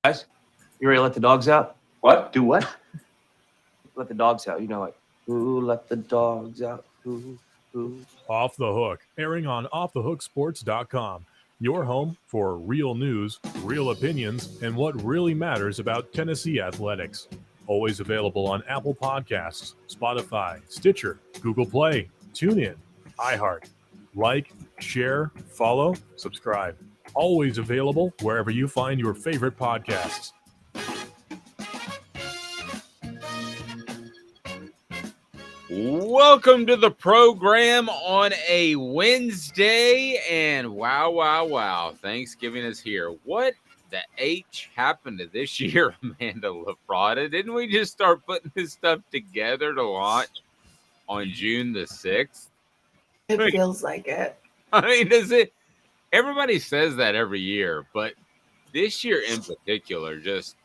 Guys, you ready to let the dogs out? What? Do what? Let the dogs out. You know, like, ooh, let the dogs out. Ooh, ooh. Off the Hook, airing on offthehooksports.com. Your home for real news, real opinions, and what really matters about Tennessee athletics. Always available on Apple Podcasts, Spotify, Stitcher, Google Play, TuneIn, iHeart. Like, share, follow, subscribe. Always available wherever you find your favorite podcasts. Welcome to the program on a Wednesday, and wow, Thanksgiving is here. What the H happened to this year, Amanda LaFratta? Didn't we just start putting this stuff together to launch on June the 6th? It feels like it. I mean, does it? Everybody says that every year, but this year in particular just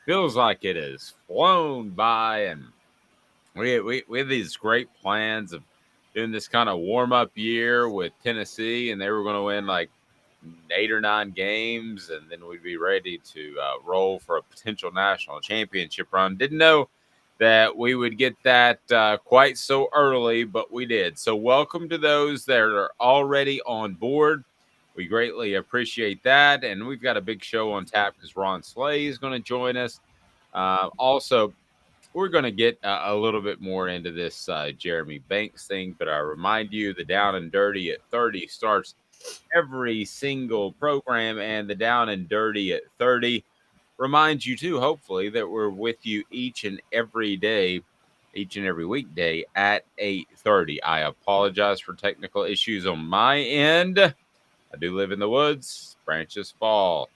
feels like it has flown by, and we have these great plans of doing this kind of warm-up year with Tennessee, and they were going to win like 8 or 9 games, and then we'd be ready to roll for a potential national championship run. Didn't know that we would get that quite so early, but we did. So welcome to those that are already on board. We greatly appreciate that, and we've got a big show on tap because Ron Slay is going to join us. Also, we're going to get a little bit more into this Jeremy Banks thing, but I remind you, the Down and Dirty at 30 starts every single program, and the Down and Dirty at 30 reminds you, too, hopefully, that we're with you each and every day, each and every weekday at 8:30. I apologize for technical issues on my end. I do live in the woods. Branches fall.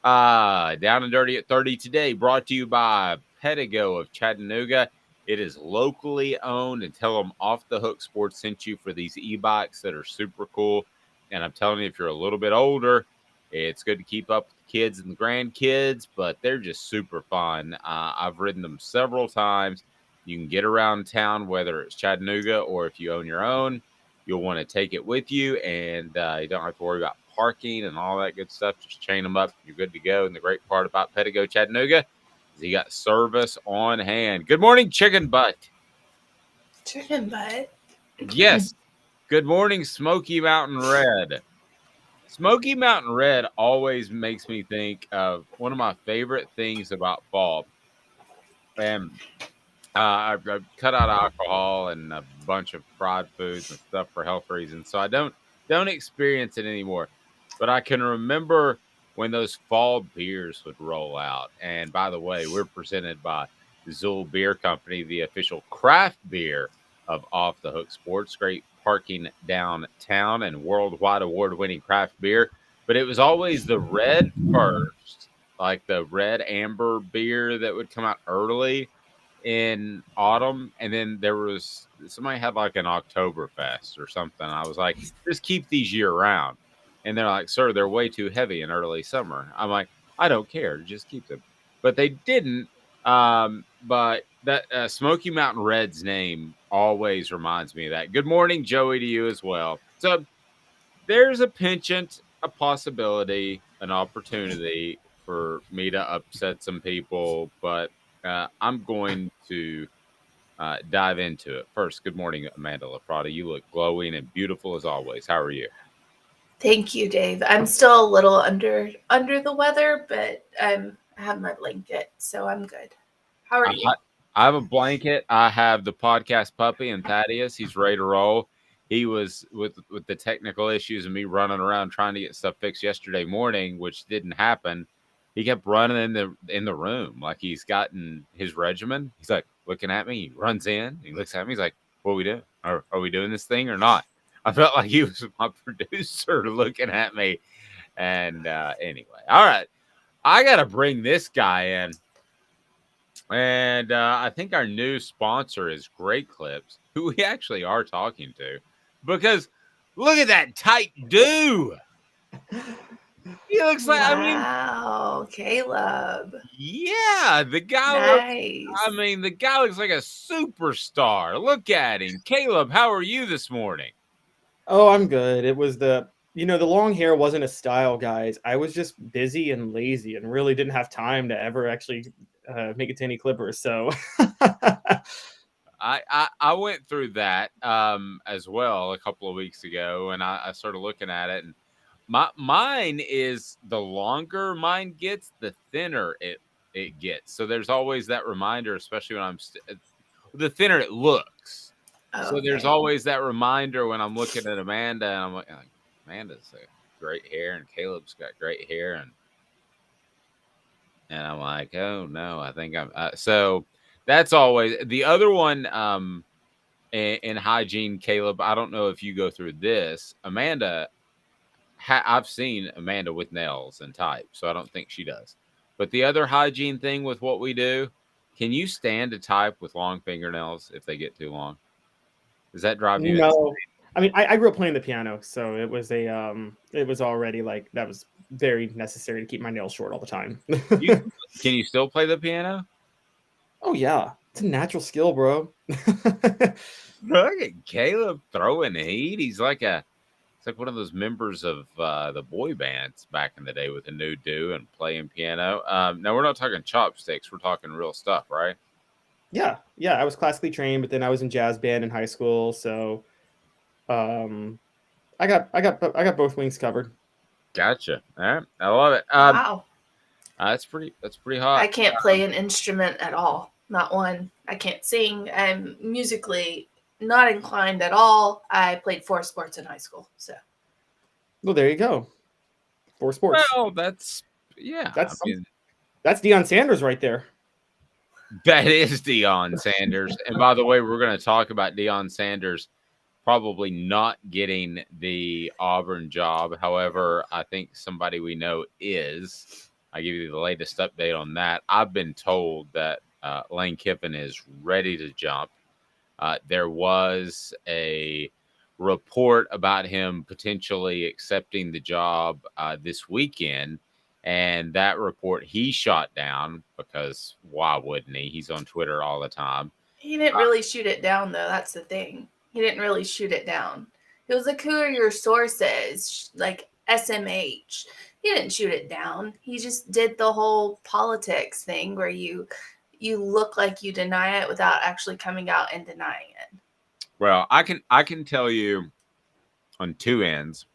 Down and Dirty at 30 today, brought to you by Pedigo of Chattanooga. It is locally owned, and tell them Off the Hook Sports sent you for these e-bikes that are super cool. And I'm telling you, if you're a little bit older, it's good to keep up with the kids and the grandkids, but they're just super fun. I've ridden them several times. You can get around town, whether it's Chattanooga or if you own your own, you'll want to take it with you, and you don't have to worry about parking and all that good stuff. Just chain them up. You're good to go. And the great part about Pedigo Chattanooga is you got service on hand. Good morning, Chicken Butt. Chicken butt? Yes. Good morning, Smoky Mountain Red. Smoky Mountain Red always makes me think of one of my favorite things about fall. And I've cut out alcohol and a bunch of fried foods and stuff for health reasons, so I don't experience it anymore. But I can remember when those fall beers would roll out. And by the way, we're presented by Zool Beer Company, the official craft beer of Off the Hook Sports. Great parking downtown and worldwide award-winning craft beer. But it was always the red first, like the red amber beer that would come out early in autumn, and then there was somebody had like an Oktoberfest or something. I was like, just keep these year round. And they're like, sir, they're way too heavy in early summer. I'm like, I don't care, just keep them. But they didn't. But that Smoky Mountain Red's name always reminds me of that. Good morning, Joey, to you as well. So there's a penchant, a possibility, an opportunity for me to upset some people, but I'm going to dive into it. First, good morning, Amanda LaFratta. You look glowing and beautiful as always. How are you? Thank you, Dave. I'm still a little under the weather, but I have my blanket, so I'm good. How are you? I have a blanket. I have the podcast puppy and Thaddeus. He's ready to roll. He was with the technical issues and me running around trying to get stuff fixed yesterday morning, which didn't happen. He kept running in the room like he's gotten his regimen. He's like looking at me. He runs in. He looks at me. He's like, "What are we doing? Are we doing this thing or not?" I felt like he was my producer looking at me. And anyway, all right, I got to bring this guy in. And I think our new sponsor is Great Clips, who we actually are talking to, because look at that tight dude. He looks like, wow, Caleb. Yeah, the guy Nice. the guy looks like a superstar. Look at him. Caleb, how are you this morning? Oh, I'm good. It was the the long hair wasn't a style, guys. I was just busy and lazy and really didn't have time to ever actually make it to any clippers. So I went through that as well a couple of weeks ago, and I started looking at it, and mine is the longer mine gets, the thinner it gets. So there's always that reminder, especially when the thinner it looks. So there's Okay. always that reminder when I'm looking at Amanda, and I'm like Amanda's got great hair, and Caleb's got great hair, and I'm like, oh no, I think I'm so. That's always the other one. In hygiene, Caleb, I don't know if you go through this. Amanda, I've seen Amanda with nails and type, so I don't think she does. But the other hygiene thing with what we do, can you stand to type with long fingernails if they get too long? Does that drive you insane? no, I mean, I grew up playing the piano, so it was it was already like that was very necessary to keep my nails short all the time. Can you still play the piano? Oh yeah, it's a natural skill, bro. Look at Caleb throwing heat. It's like one of those members of the boy bands back in the day with a new do and playing piano. Now we're not talking chopsticks. We're talking real stuff, right? Yeah, I was classically trained, but then I was in jazz band in high school, so I got both wings covered. Gotcha. All right, I love it. Wow. That's pretty hot. I can't play an instrument at all. Not one. I can't sing. I'm musically not inclined at all. I played 4 sports in high school. So. Well, there you go. 4 sports. Well, that's that's Deion Sanders right there. That is Deion Sanders. And by the way, we're going to talk about Deion Sanders probably not getting the Auburn job. However, I think somebody we know is. I'll give you the latest update on that. I've been told that Lane Kiffin is ready to jump. There was a report about him potentially accepting the job this weekend. And that report he shot down because why wouldn't he? He's on Twitter all the time. He didn't really shoot it down, though. That's the thing. He didn't really shoot it down. It was like, who are your sources? Like SMH. He didn't shoot it down. He just did the whole politics thing where you look like you deny it without actually coming out and denying it. Well, I can tell you on 2 ends.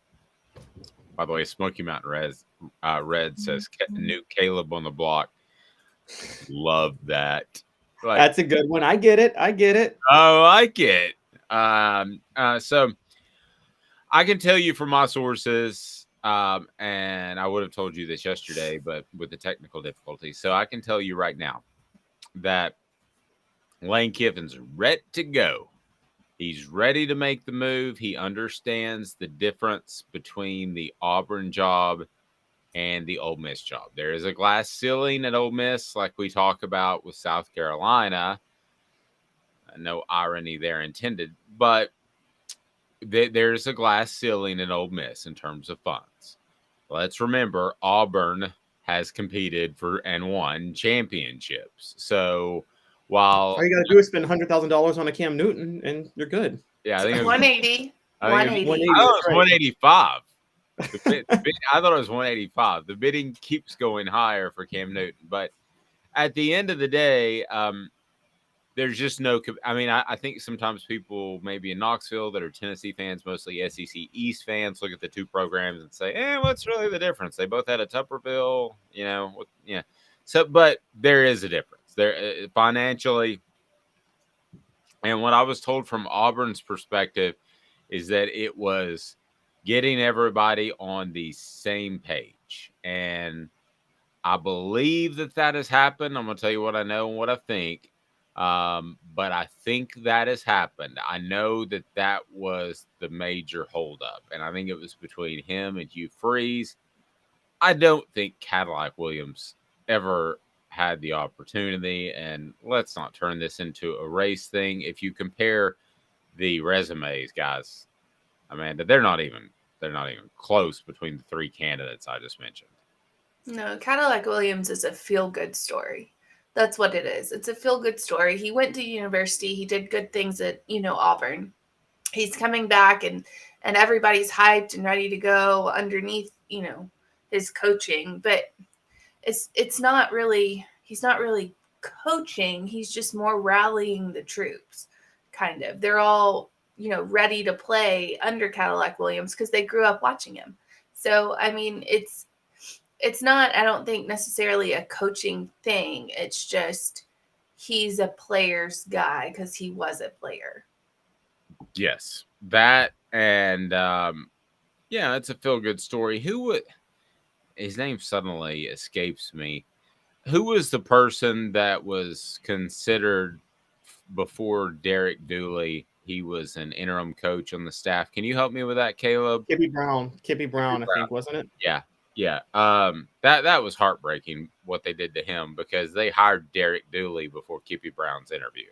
By the way, Smoky Mountain Red says new Caleb on the block. Love that. Like, that's a good one. I get it. I like it. So I can tell you from my sources, and I would have told you this yesterday, but with the technical difficulties. So I can tell you right now that Lane Kiffin's ready to go. He's ready to make the move. He understands the difference between the Auburn job and the Ole Miss job. There is a glass ceiling at Ole Miss, like we talk about with South Carolina. No irony there intended, but there's a glass ceiling at Ole Miss in terms of funds. Let's remember, Auburn has competed for and won championships. So while all you got to do is spend $100,000 on a Cam Newton, and you're good. Yeah, I think it was 180. I thought it was 185. I thought it was 185. The bidding keeps going higher for Cam Newton, but at the end of the day, there's just no. I mean, I think sometimes people maybe in Knoxville that are Tennessee fans, mostly SEC East fans, look at the 2 programs and say, what's really the difference? They both had a Tupperville, yeah. So, but there is a difference there financially. And what I was told from Auburn's perspective is that it was getting everybody on the same page. And I believe that has happened. I'm going to tell you what I know and what I think. But I think that has happened. I know that was the major holdup. And I think it was between him and Hugh Freeze. I don't think Cadillac Williams ever had the opportunity, and let's not turn this into a race thing. If you compare the resumes, guys, Amanda, they're not even close between the 3 candidates I just mentioned. No, Cadillac Williams is a feel-good story. That's what it is. It's a feel-good story. He went to university. He did good things at, Auburn. He's coming back and and everybody's hyped and ready to go underneath, his coaching. But it's not really, he's not really coaching. He's just more rallying the troops, kind of. They're all, ready to play under Cadillac Williams because they grew up watching him. So, I mean, it's not, I don't think, necessarily a coaching thing. It's just he's a player's guy because he was a player. Yes, that, and yeah, it's a feel-good story. His name suddenly escapes me. Who was the person that was considered before Derek Dooley? He was an interim coach on the staff. Can you help me with that, Caleb? Kippy Brown, I think, wasn't it? Yeah. That was heartbreaking what they did to him because they hired Derek Dooley before Kippy Brown's interview.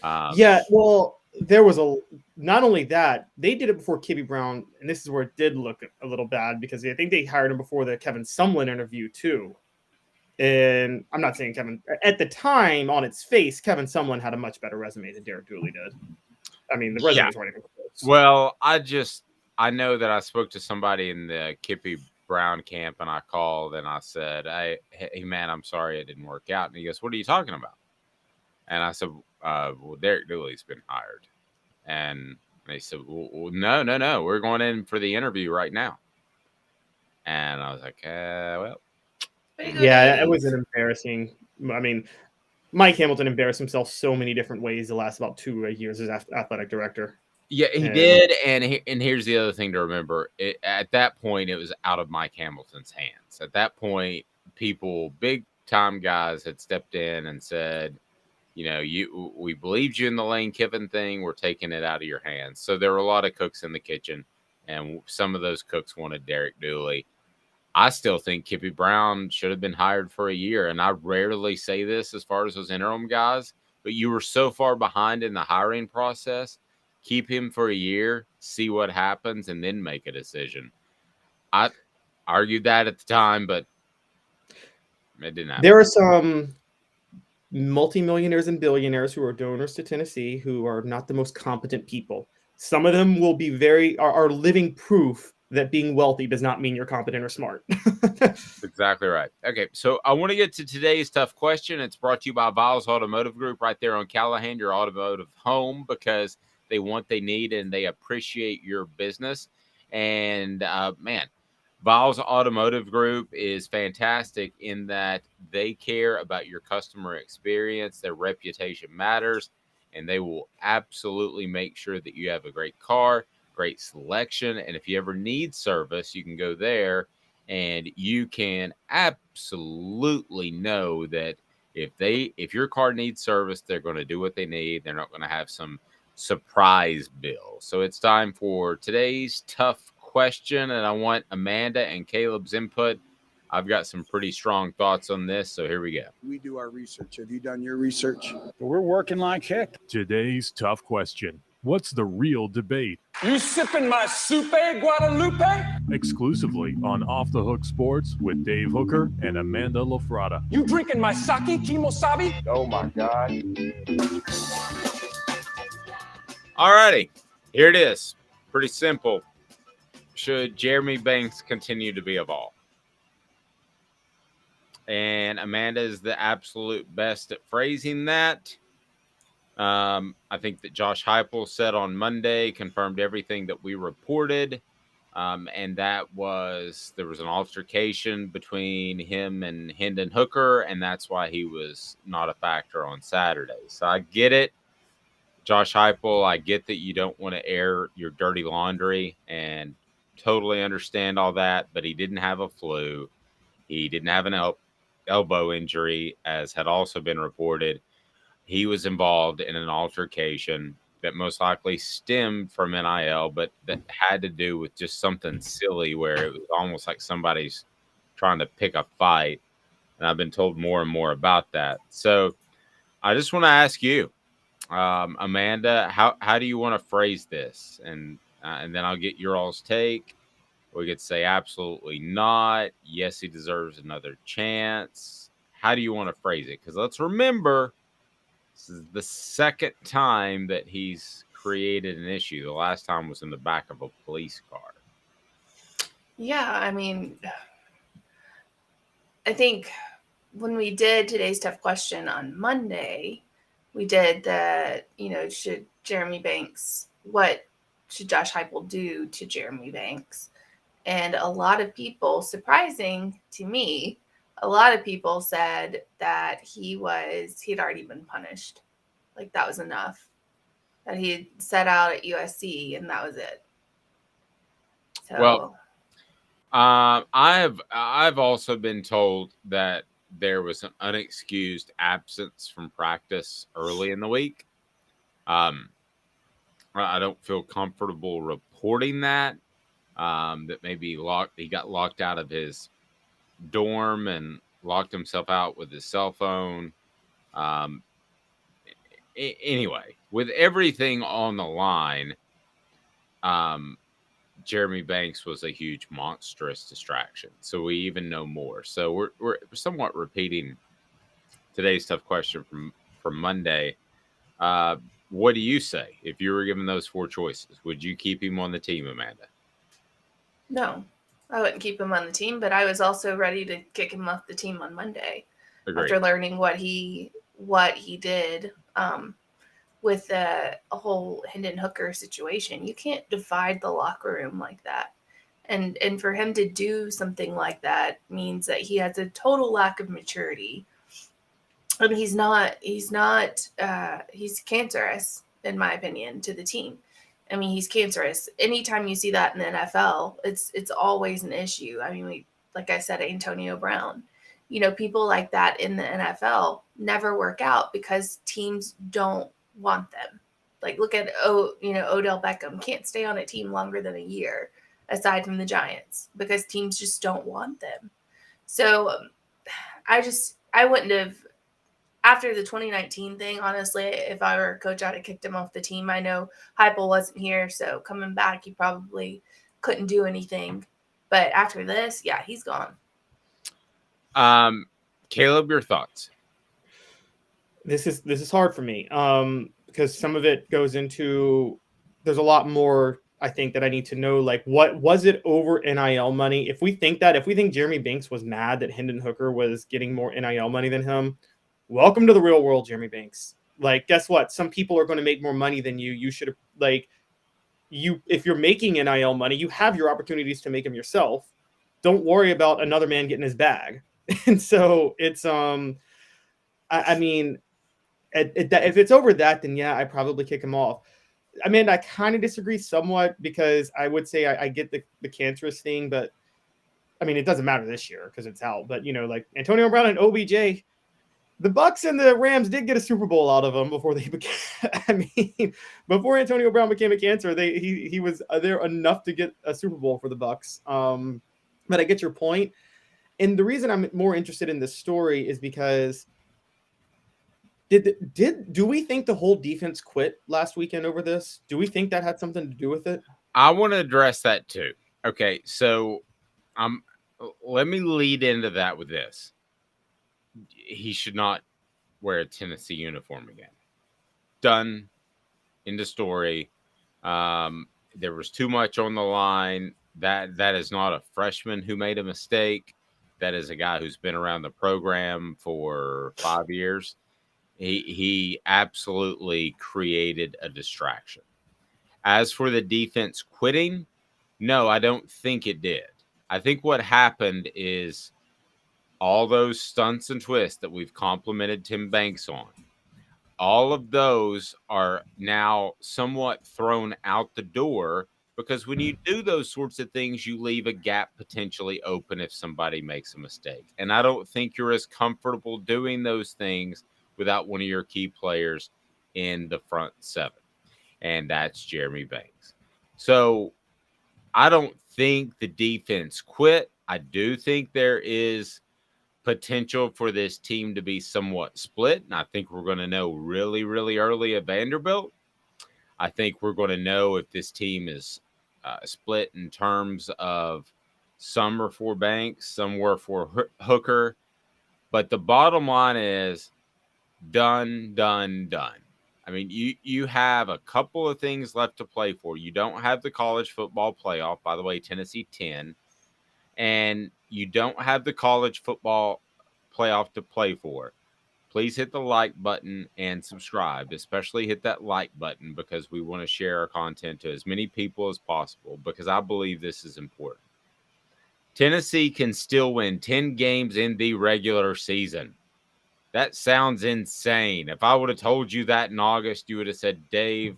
Yeah, well, there was not only that, they did it before Kippy Brown, and this is where it did look a little bad because I think they hired him before the Kevin Sumlin interview too. And I'm not saying Kevin at the time on its face, Kevin Sumlin had a much better resume than Derek Dooley did. I mean, the resumes weren't even close. Well, I know that I spoke to somebody in the Kippy Brown camp, and I called and I said, hey man, I'm sorry it didn't work out. And he goes, what are you talking about? And I said, well, Derek Dooley's been hired. And they said, well, no, we're going in for the interview right now. And I was like, well. Yeah, it was an embarrassing. I mean, Mike Hamilton embarrassed himself so many different ways the last about 2 years as athletic director. Yeah, he did. And here's the other thing to remember. At that point, it was out of Mike Hamilton's hands. At that point, big-time guys had stepped in and said, we believed you in the Lane Kiffin thing. We're taking it out of your hands. So there were a lot of cooks in the kitchen, and some of those cooks wanted Derek Dooley. I still think Kippy Brown should have been hired for a year. And I rarely say this as far as those interim guys, but you were so far behind in the hiring process. Keep him for a year, see what happens, and then make a decision. I argued that at the time, but it didn't happen. There are some multimillionaires and billionaires who are donors to Tennessee who are not the most competent people. Some of them will be are living proof that being wealthy does not mean you're competent or smart. Exactly right. Okay, so I want to get to today's tough question. It's brought to you by Vols Automotive Group right there on Callahan, your automotive home, because they want, they need, and they appreciate your business. And, man, Vols Automotive Group is fantastic in that they care about your customer experience. Their reputation matters, and they will absolutely make sure that you have a great car, great selection. And if you ever need service, you can go there and you can absolutely know that if your car needs service, they're going to do what they need. They're not going to have some surprise bill. So it's time for today's tough question, and I want Amanda and Caleb's input. I've got some pretty strong thoughts on this, so here we go. We do our research. Have you done your research? We're working like heck. Today's tough question. What's the real debate? You sipping my soupe, Guadalupe? Exclusively on Off the Hook Sports with Dave Hooker and Amanda LaFratta. You drinking my sake, Kimosabi? Oh my God. All righty, here it is. Pretty simple. Should Jeremy Banks continue to be a Vol? And Amanda is the absolute best at phrasing that. I think that Josh Heupel said on Monday, confirmed everything that we reported. And that was, there was an altercation between him and Hendon Hooker, and that's why he was not a factor on Saturday. So I get it. Josh Heupel, I get that you don't want to air your dirty laundry and totally understand all that, but he didn't have a flu. He didn't have an elbow injury, as had also been reported. He was involved in an altercation that most likely stemmed from NIL, but that had to do with just something silly where it was almost like somebody's trying to pick a fight. And I've been told more and more about that. So I just want to ask you, Amanda, how do you want to phrase this? And then I'll get your all's take. We could say absolutely not. Yes, he deserves another chance. How do you want to phrase it? Because let's remember, this is the second time that he's created an issue. The last time was in the back of a police car. Yeah, I mean, I think when we did today's tough question on Monday, we did that, should Jeremy Banks, what should Josh Heupel do to Jeremy Banks? And a lot of people, surprising to me, a lot of people said that he'd already been punished. Like that was enough. That he had set out at USC and that was it. So Well, I've also been told that there was an unexcused absence from practice early in the week. I don't feel comfortable reporting that. That maybe he got locked out of his dorm and locked himself out with his cell phone. Anyway, with everything on the line, Jeremy Banks was a huge, monstrous distraction. So we even know more. So we're somewhat repeating today's tough question from Monday. What do you say if you were given those 4 choices? Would you keep him on the team, Amanda? no, I wouldn't keep him on the team, but I was also ready to kick him off the team on Monday. Agreed. After learning what he did with a whole Hendon Hooker situation. You can't divide the locker room like that. And for him to do something like that means that he has a total lack of maturity. I mean, he's cancerous, in my opinion, to the team. I mean, he's cancerous. Anytime you see that in the NFL, it's always an issue. I mean, like I said, Antonio Brown, people like that in the NFL never work out because teams don't want them. Like look at Odell Beckham can't stay on a team longer than a year, aside from the Giants, because teams just don't want them. So I wouldn't have, after the 2019 thing, honestly, if I were a coach, I'd have kicked him off the team. I know Heupel wasn't here, so coming back, he probably couldn't do anything. But after this, yeah, he's gone. Caleb, your thoughts? This is hard for me because some of it goes into, there's a lot more I think that I need to know, like what was it over NIL money? If we think Jeremy Banks was mad that Hendon Hooker was getting more NIL money than him, welcome to the real world, Jeremy Banks. Like, guess what? Some people are going to make more money than you. You should if you're making NIL money, you have your opportunities to make them yourself. Don't worry about another man getting his bag. And so it's I mean, if it's over that, then yeah, I probably kick him off. I mean, I kind of disagree somewhat because I would say I get the cancerous thing, but I mean, it doesn't matter this year because it's out. But like Antonio Brown and OBJ, the Bucks and the Rams did get a Super Bowl out of them before they became. I mean, before Antonio Brown became a cancer, he was there enough to get a Super Bowl for the Bucks. But I get your point, and the reason I'm more interested in this story is because. Do we think the whole defense quit last weekend over this? Do we think that had something to do with it? I want to address that too. Okay, so let me lead into that with this. He should not wear a Tennessee uniform again. Done. End of story. There was too much on the line. That is not a freshman who made a mistake. That is a guy who's been around the program for 5 years. He absolutely created a distraction. As for the defense quitting, no, I don't think it did. I think what happened is all those stunts and twists that we've complimented Tim Banks on, all of those are now somewhat thrown out the door because when you do those sorts of things, you leave a gap potentially open if somebody makes a mistake. And I don't think you're as comfortable doing those things without one of your key players in the front 7. And that's Jeremy Banks. So I don't think the defense quit. I do think there is potential for this team to be somewhat split. And I think we're going to know really, really early at Vanderbilt. I think we're going to know if this team is split in terms of some are for Banks, some were for Hooker. But the bottom line is, done. I mean, you have a couple of things left to play for. You don't have the college football playoff, by the way, Tennessee 10, and you don't have the college football playoff to play for. Please hit the like button and subscribe, especially hit that like button because we want to share our content to as many people as possible because I believe this is important. Tennessee can still win 10 games in the regular season. That sounds insane. If I would have told you that in August, you would have said, Dave,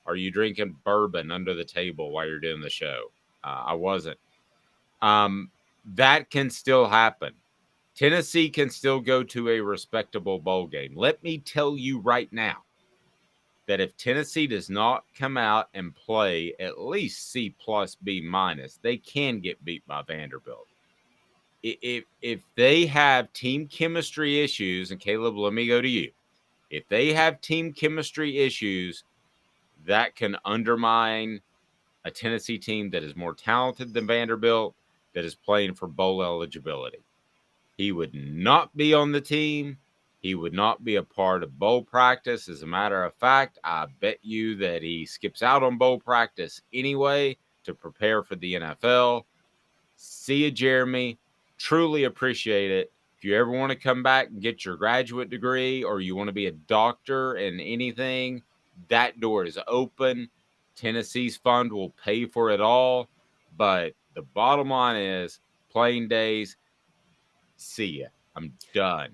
are you drinking bourbon under the table while you're doing the show? I wasn't. That can still happen. Tennessee can still go to a respectable bowl game. Let me tell you right now that if Tennessee does not come out and play at least C plus B minus, they can get beat by Vanderbilt. If they have team chemistry issues, and Caleb, let me go to you. If they have team chemistry issues, that can undermine a Tennessee team that is more talented than Vanderbilt, that is playing for bowl eligibility. He would not be on the team. He would not be a part of bowl practice. As a matter of fact, I bet you that he skips out on bowl practice anyway to prepare for the NFL. See you, Jeremy. Truly appreciate it. If you ever want to come back and get your graduate degree or you want to be a doctor in anything, that door is open. Tennessee's fund will pay for it all. But the bottom line is playing days. See ya. I'm done.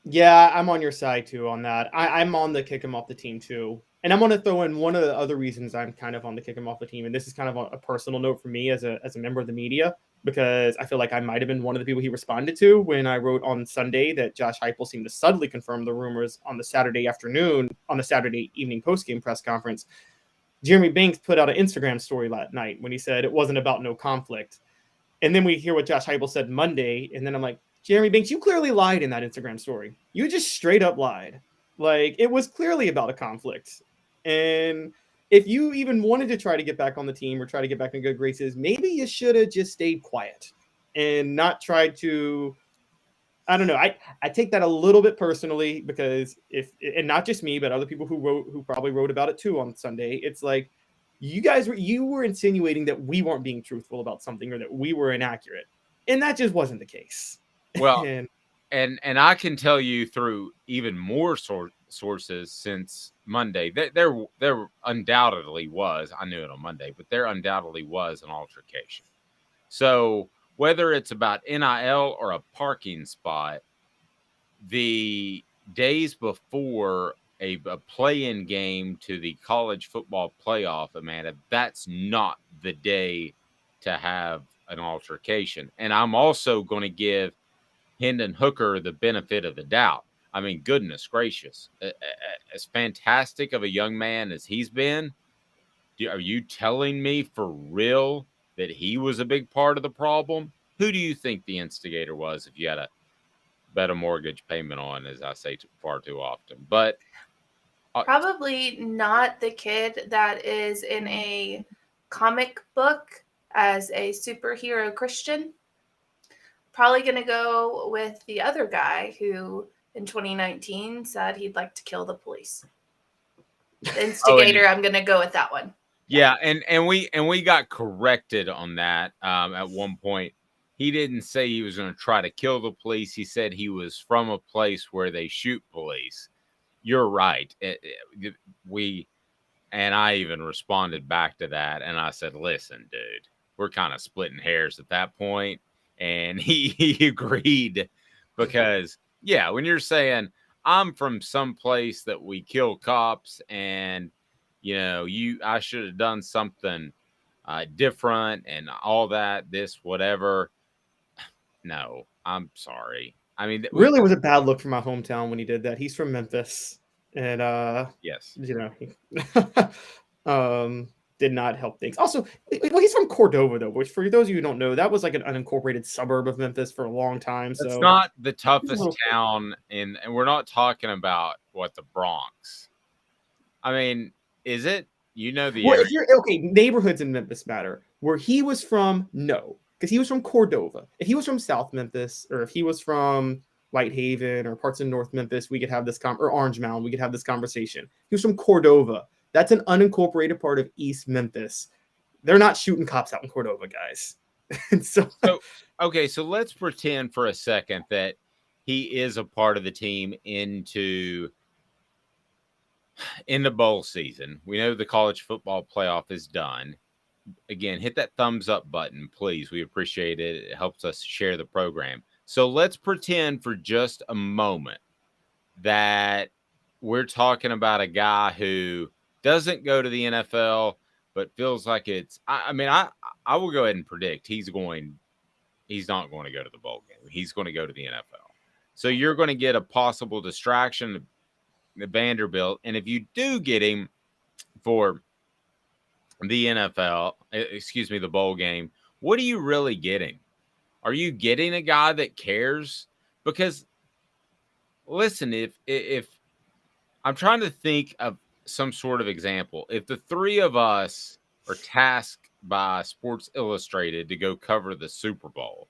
Yeah, I'm on your side too on that. I'm on the kick him off the team too. And I'm going to throw in one of the other reasons I'm kind of on the kick him off the team. And this is kind of a personal note for me as a member of the media, because I feel like I might have been one of the people he responded to when I wrote on Sunday that Josh Heupel seemed to subtly confirm the rumors on the Saturday evening post-game press conference. Jeremy Banks put out an Instagram story last night when he said it wasn't about no conflict. And then we hear what Josh Heupel said Monday. And then I'm like, Jeremy Banks, you clearly lied in that Instagram story. You just straight up lied. Like, it was clearly about a conflict. And if you even wanted to try to get back on the team or try to get back in good graces, maybe you should have just stayed quiet and not tried to, I don't know. I take that a little bit personally because and not just me, but other people who probably wrote about it too on Sunday. It's like, you were insinuating that we weren't being truthful about something or that we were inaccurate. And that just wasn't the case. Well, and I can tell you through even more sources since Monday that there undoubtedly was, I knew it on Monday, but there undoubtedly was an altercation. So whether it's about NIL or a parking spot, the days before a play-in game to the college football playoff, Amanda, that's not the day to have an altercation. And I'm also going to give Hendon Hooker the benefit of the doubt. I mean, goodness gracious, as fantastic of a young man as he's been, are you telling me for real that he was a big part of the problem? Who do you think the instigator was if you had to bet a mortgage payment on, as I say far too often? But probably not the kid that is in a comic book as a superhero Christian. Probably going to go with the other guy who in 2019 said he'd like to kill the police. The instigator, I'm going to go with that one. Yeah, and we got corrected on that at one point. He didn't say he was going to try to kill the police. He said he was from a place where they shoot police. You're right. And I even responded back to that, and I said, listen, dude, we're kind of splitting hairs at that point. And he agreed because, yeah, when you're saying I'm from some place that we kill cops and, I should have done something different and all that, this, whatever. No, I'm sorry. I mean, really was a bad look for my hometown when he did that. He's from Memphis, and yes, did not help things. Also, he's from Cordova though, which for those of you who don't know, that was like an unincorporated suburb of Memphis for a long time. So it's not the toughest town, and we're not talking about the Bronx. I mean, is it? If you're okay, neighborhoods in Memphis matter. Where he was from, no. Because he was from Cordova. If he was from South Memphis, or if he was from Whitehaven or parts of North Memphis, we could have this or Orange Mound, we could have this conversation. He was from Cordova. That's an unincorporated part of East Memphis. They're not shooting cops out in Cordova, guys. And so okay, so let's pretend for a second that he is a part of the team in the bowl season. We know the college football playoff is done. Again, hit that thumbs up button, please. We appreciate it. It helps us share the program. So let's pretend for just a moment that we're talking about a guy who doesn't go to the NFL, but feels like it's. I will go ahead and predict he's not going to go to the bowl game. He's going to go to the NFL. So you're going to get a possible distraction, the Vanderbilt, and if you do get him for the the bowl game, what are you really getting? Are you getting a guy that cares? Because listen, if I'm trying to think of some sort of example, if the three of us are tasked by Sports Illustrated to go cover the Super Bowl,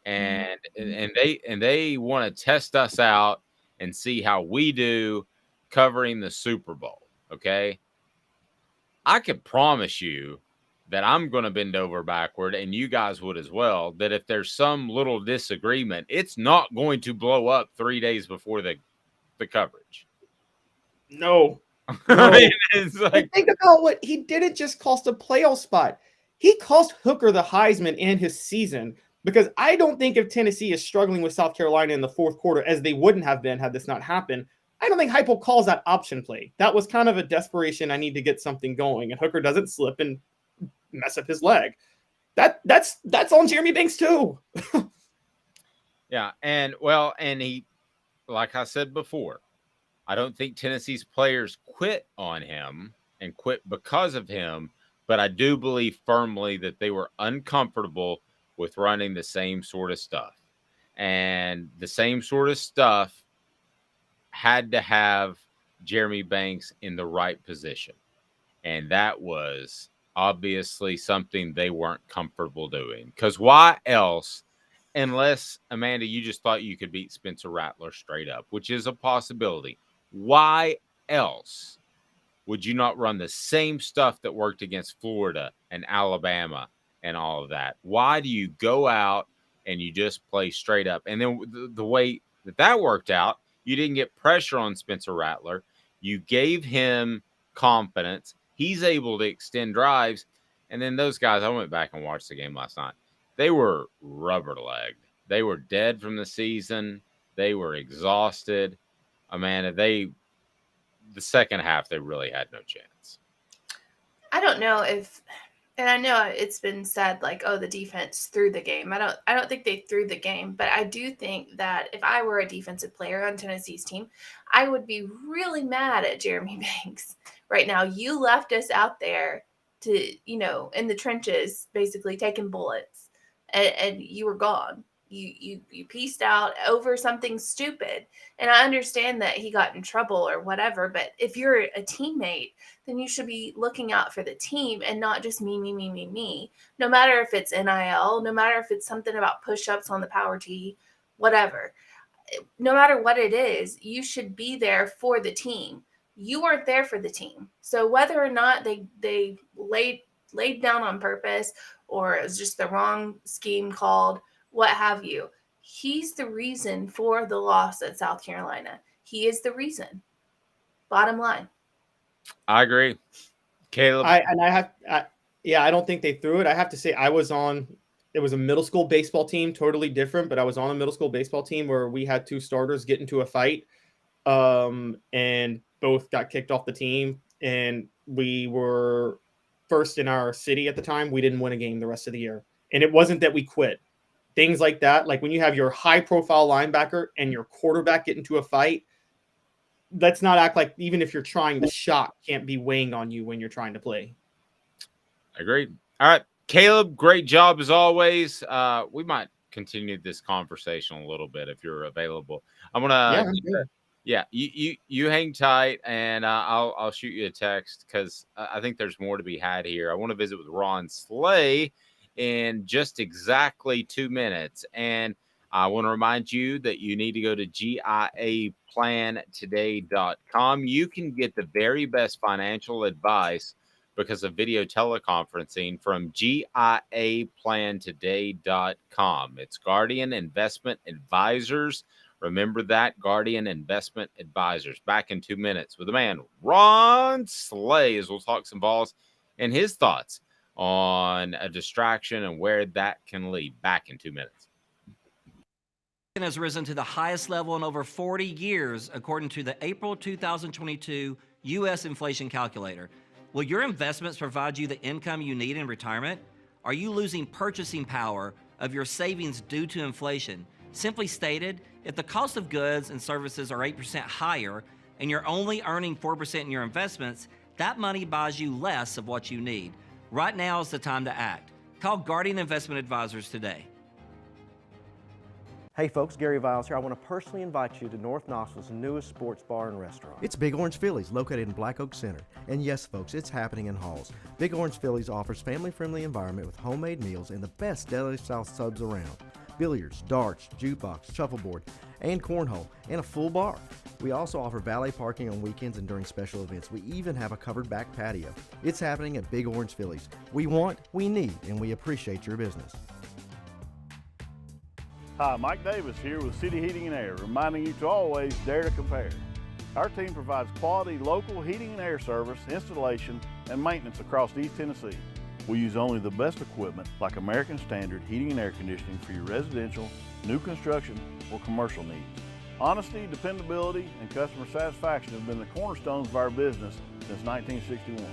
and they want to test us out and see how we do covering the Super Bowl, okay? I could promise you that I'm going to bend over backward, and you guys would as well, that if there's some little disagreement, it's not going to blow up 3 days before the coverage. no. I mean, it's like, Think about what he didn't just cost a playoff spot. He cost Hooker the Heisman and his season, because I don't think if Tennessee is struggling with South Carolina in the fourth quarter, as they wouldn't have been had this not happened, I don't think Heupel calls that option play. That was kind of a desperation. I need to get something going, and Hooker doesn't slip and mess up his leg. That's on Jeremy Banks too. yeah, and he, like I said before, I don't think Tennessee's players quit on him and quit because of him, but I do believe firmly that they were uncomfortable with running the same sort of stuff. And the same sort of stuff had to have Jeremy Banks in the right position. And that was obviously something they weren't comfortable doing. Because why else, unless, Amanda, you just thought you could beat Spencer Rattler straight up, which is a possibility, why else would you not run the same stuff that worked against Florida and Alabama and all of that? Why do you go out and you just play straight up? And then the way that worked out, you didn't get pressure on Spencer Rattler. You gave him confidence. He's able to extend drives. And then those guys, I went back and watched the game last night. They were rubber-legged. They were dead from the season. They were exhausted. Amanda, the second half, they really had no chance. I don't know if, and I know it's been said like, oh, the defense threw the game. I don't think they threw the game, but I do think that if I were a defensive player on Tennessee's team, I would be really mad at Jeremy Banks right now. You left us out there to, in the trenches, basically taking bullets, and you were gone. You pieced out over something stupid. And I understand that he got in trouble or whatever, but if you're a teammate, then you should be looking out for the team and not just me. No matter if it's NIL, no matter if it's something about push-ups on the power tee, whatever. No matter what it is, you should be there for the team. You weren't there for the team. So whether or not they laid down on purpose or it was just the wrong scheme called, what have you, he's the reason for the loss at South Carolina. He is the reason. Bottom line. I agree. Caleb? I don't think they threw it. I have to say it was a middle school baseball team, totally different, but I was on a middle school baseball team where we had two starters get into a fight, and both got kicked off the team, and we were first in our city at the time. We didn't win a game the rest of the year. And it wasn't that we quit. Things like that, like when you have your high-profile linebacker and your quarterback get into a fight, let's not act like even if you're trying, the shot can't be weighing on you when you're trying to play. Agreed. All right, Caleb, great job as always. We might continue this conversation a little bit if you're available. I'm gonna, you hang tight, and I'll shoot you a text because I think there's more to be had here. I want to visit with Ron Slay in just exactly 2 minutes. And I want to remind you that you need to go to GIAplantoday.com. You can get the very best financial advice because of video teleconferencing from GIAplantoday.com. It's Guardian Investment Advisors. Remember that, Guardian Investment Advisors. Back in 2 minutes with the man, Ron Slay, as we'll talk some Vols and his thoughts on a distraction and where that can lead. Back in 2 minutes. Has risen to the highest level in over 40 years, according to the April 2022 U.S. inflation calculator. Will your investments provide you the income you need in retirement? Are you losing purchasing power of your savings due to inflation? Simply stated, if the cost of goods and services are 8% higher and you're only earning 4% in your investments, that money buys you less of what you need. Right now is the time to act. Call Guardian Investment Advisors today. Hey folks, Gary Viles here. I want to personally invite you to North Knoxville's newest sports bar and restaurant. It's Big Orange Phillies, located in Black Oak Center. And yes folks, it's happening in Halls. Big Orange Phillies offers family-friendly environment with homemade meals and the best deli-style subs around. Billiards, darts, jukebox, shuffleboard, and cornhole, and a full bar. We also offer valet parking on weekends and during special events. We even have a covered back patio. It's happening at Big Orange Phillies. We want, we need, and we appreciate your business. Hi, Mike Davis here with City Heating and Air, reminding you to always dare to compare. Our team provides quality local heating and air service, installation, and maintenance across East Tennessee. We use only the best equipment like American Standard heating and air conditioning for your residential, new construction, or commercial needs. Honesty, dependability, and customer satisfaction have been the cornerstones of our business since 1961.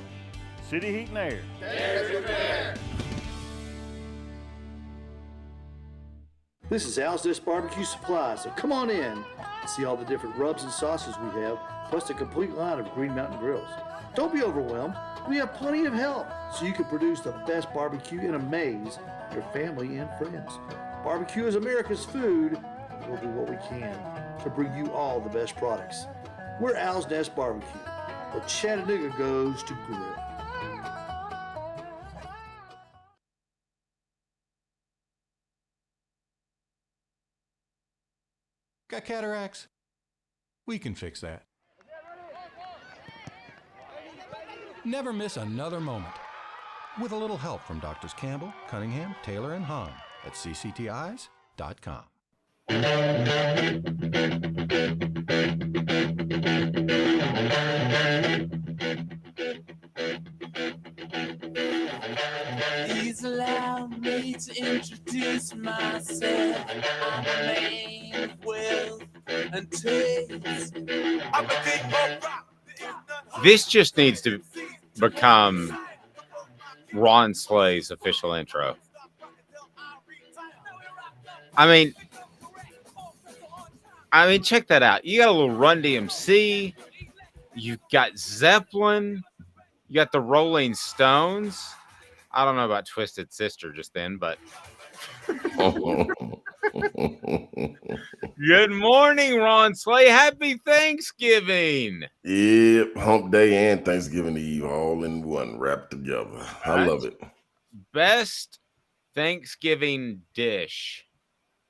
City Heat and Air. Dare to compare. This is Al's Dish Barbecue Supply, so come on in and see all the different rubs and sauces we have, plus a complete line of Green Mountain grills. Don't be overwhelmed. We have plenty of help so you can produce the best barbecue and amaze your family and friends. Barbecue is America's food. We'll do what we can to bring you all the best products. We're Al's Nest Barbecue, where Chattanooga goes to grill. Got cataracts? We can fix that. Never miss another moment. With a little help from Doctors Campbell, Cunningham, Taylor, and Hahn at cctis.com. Please allow me to introduce myself. I'm a man of wealth and taste. I'm a big old rock. This just needs to become Ron Slay's official intro. I mean, check that out. You got a little Run DMC. You've got Zeppelin. You got the Rolling Stones. I don't know about Twisted Sister just then, but good morning, Ron Slay. Happy Thanksgiving. Yep, hump day and Thanksgiving Eve all in one, wrapped together. I love it. Best Thanksgiving dish.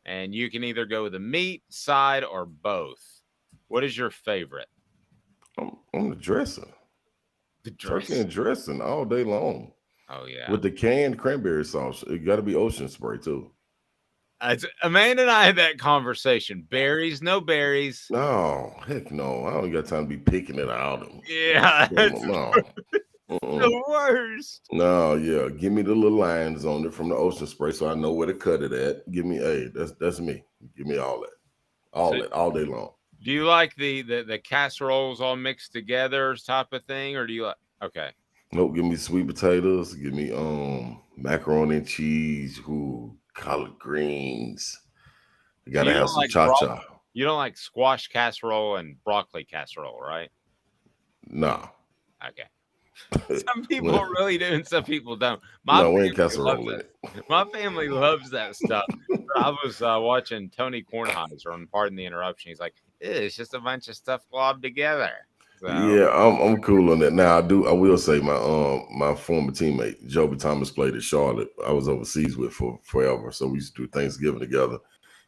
And you can either go with the meat, side, or both. What is your favorite? I'm the dressing. The dressing. Turkey and dressing all day long. Oh, yeah. With the canned cranberry sauce. It got to be ocean spray, too. Amanda and I had that conversation. Berries, no berries. No, heck no. I don't got time to be picking it out. Yeah. No. The worst. No, yeah. Give me the little lines on it from the ocean spray so I know where to cut it at. Give me, that's me. Give me all that. All day long. Do you like the casseroles all mixed together type of thing? Or do you like, okay. Nope, give me sweet potatoes. Give me macaroni and cheese. Ooh, collard greens. You gotta have some cha-cha. You don't like squash casserole and broccoli casserole, right? No. Okay. Some people really do and some people don't. We ain't casserole in it. My family loves that stuff. I was watching Tony Kornheiser on Pardon the Interruption. He's like, it's just a bunch of stuff globbed together. So. Yeah, I'm cool on that. Now I will say my former teammate Joby Thomas played at Charlotte. I was overseas with for forever, so we used to do Thanksgiving together.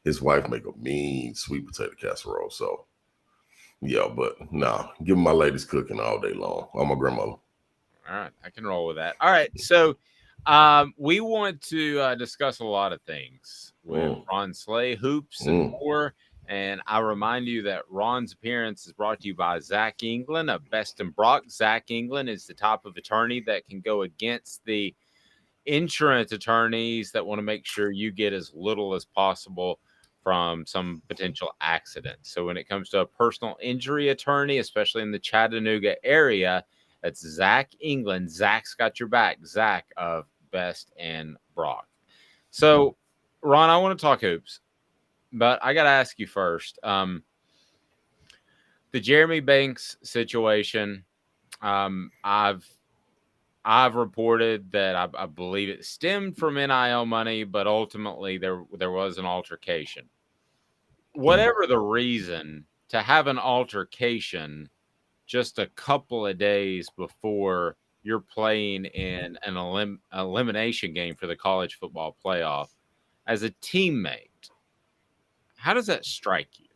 his wife make a mean sweet potato casserole. So yeah, but nah, give my ladies cooking all day long. I'm my grandmother. All right, I can roll with that. All right, so we want to discuss a lot of things with Ron Slay, hoops and more. And I remind you that Ron's appearance is brought to you by Zach England of Best and Brock. Zach England is the type of attorney that can go against the insurance attorneys that want to make sure you get as little as possible from some potential accident. So when it comes to a personal injury attorney, especially in the Chattanooga area, that's Zach England. Zach's got your back. Zach of Best and Brock. So, Ron, I want to talk hoops, but I got to ask you first. The Jeremy Banks situation, I've reported that I believe it stemmed from NIL money, but ultimately there was an altercation. Whatever the reason, to have an altercation just a couple of days before you're playing in an elimination game for the college football playoff as a teammate, how does that strike you?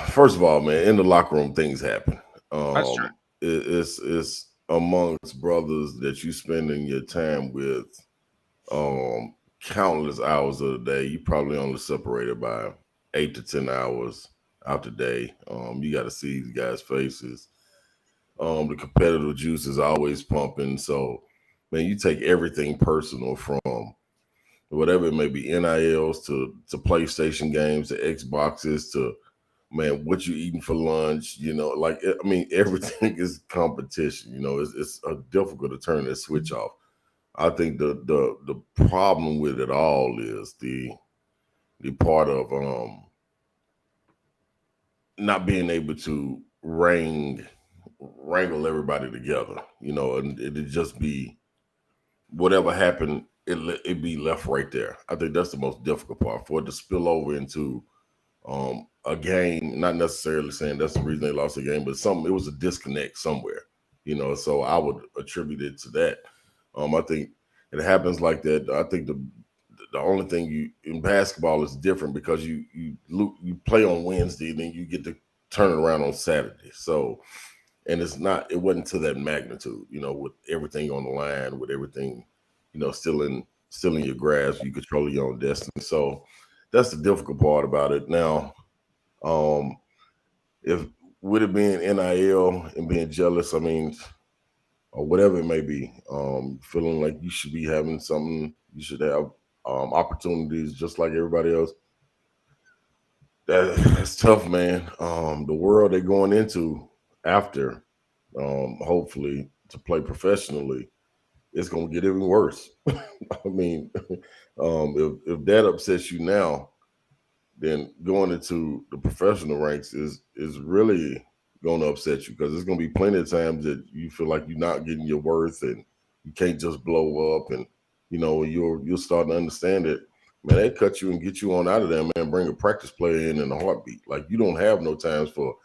First of all, man, in the locker room, things happen. That's true. It's amongst brothers that you spending your time with countless hours of the day. You probably only separated by 8 to 10 hours out the day. You got to see these guys' faces. The competitive juice is always pumping. So, man, you take everything personal, from whatever it may be, NILs to PlayStation games to Xboxes to, man, what you eating for lunch, everything is competition. It's difficult to turn that switch off. I think the problem with it all is the part of not being able to wrangle everybody together, and it'd just be whatever happened, it be left right there. I think that's the most difficult part, for it to spill over into a game. Not necessarily saying that's the reason they lost the game, but it was a disconnect somewhere, so I would attribute it to that. I think it happens like that. I think the only thing in basketball is different because you play on Wednesday and then you get to turn it around on Saturday. So, and it wasn't to that magnitude, with everything on the line, with everything, still in your grasp, you control your own destiny. So that's the difficult part about it. Now, if with it being NIL and being jealous, or whatever it may be, feeling like you should be having something, you should have opportunities just like everybody else. That's tough, man. The world they're going into after, hopefully, to play professionally, it's going to get even worse. If that upsets you now, then going into the professional ranks is really going to upset you, because there's going to be plenty of times that you feel like you're not getting your worth and you can't just blow up, and you'll start to understand it. Man, they cut you and get you on out of there, man. Bring a practice player in a heartbeat. Like, you don't have no times for,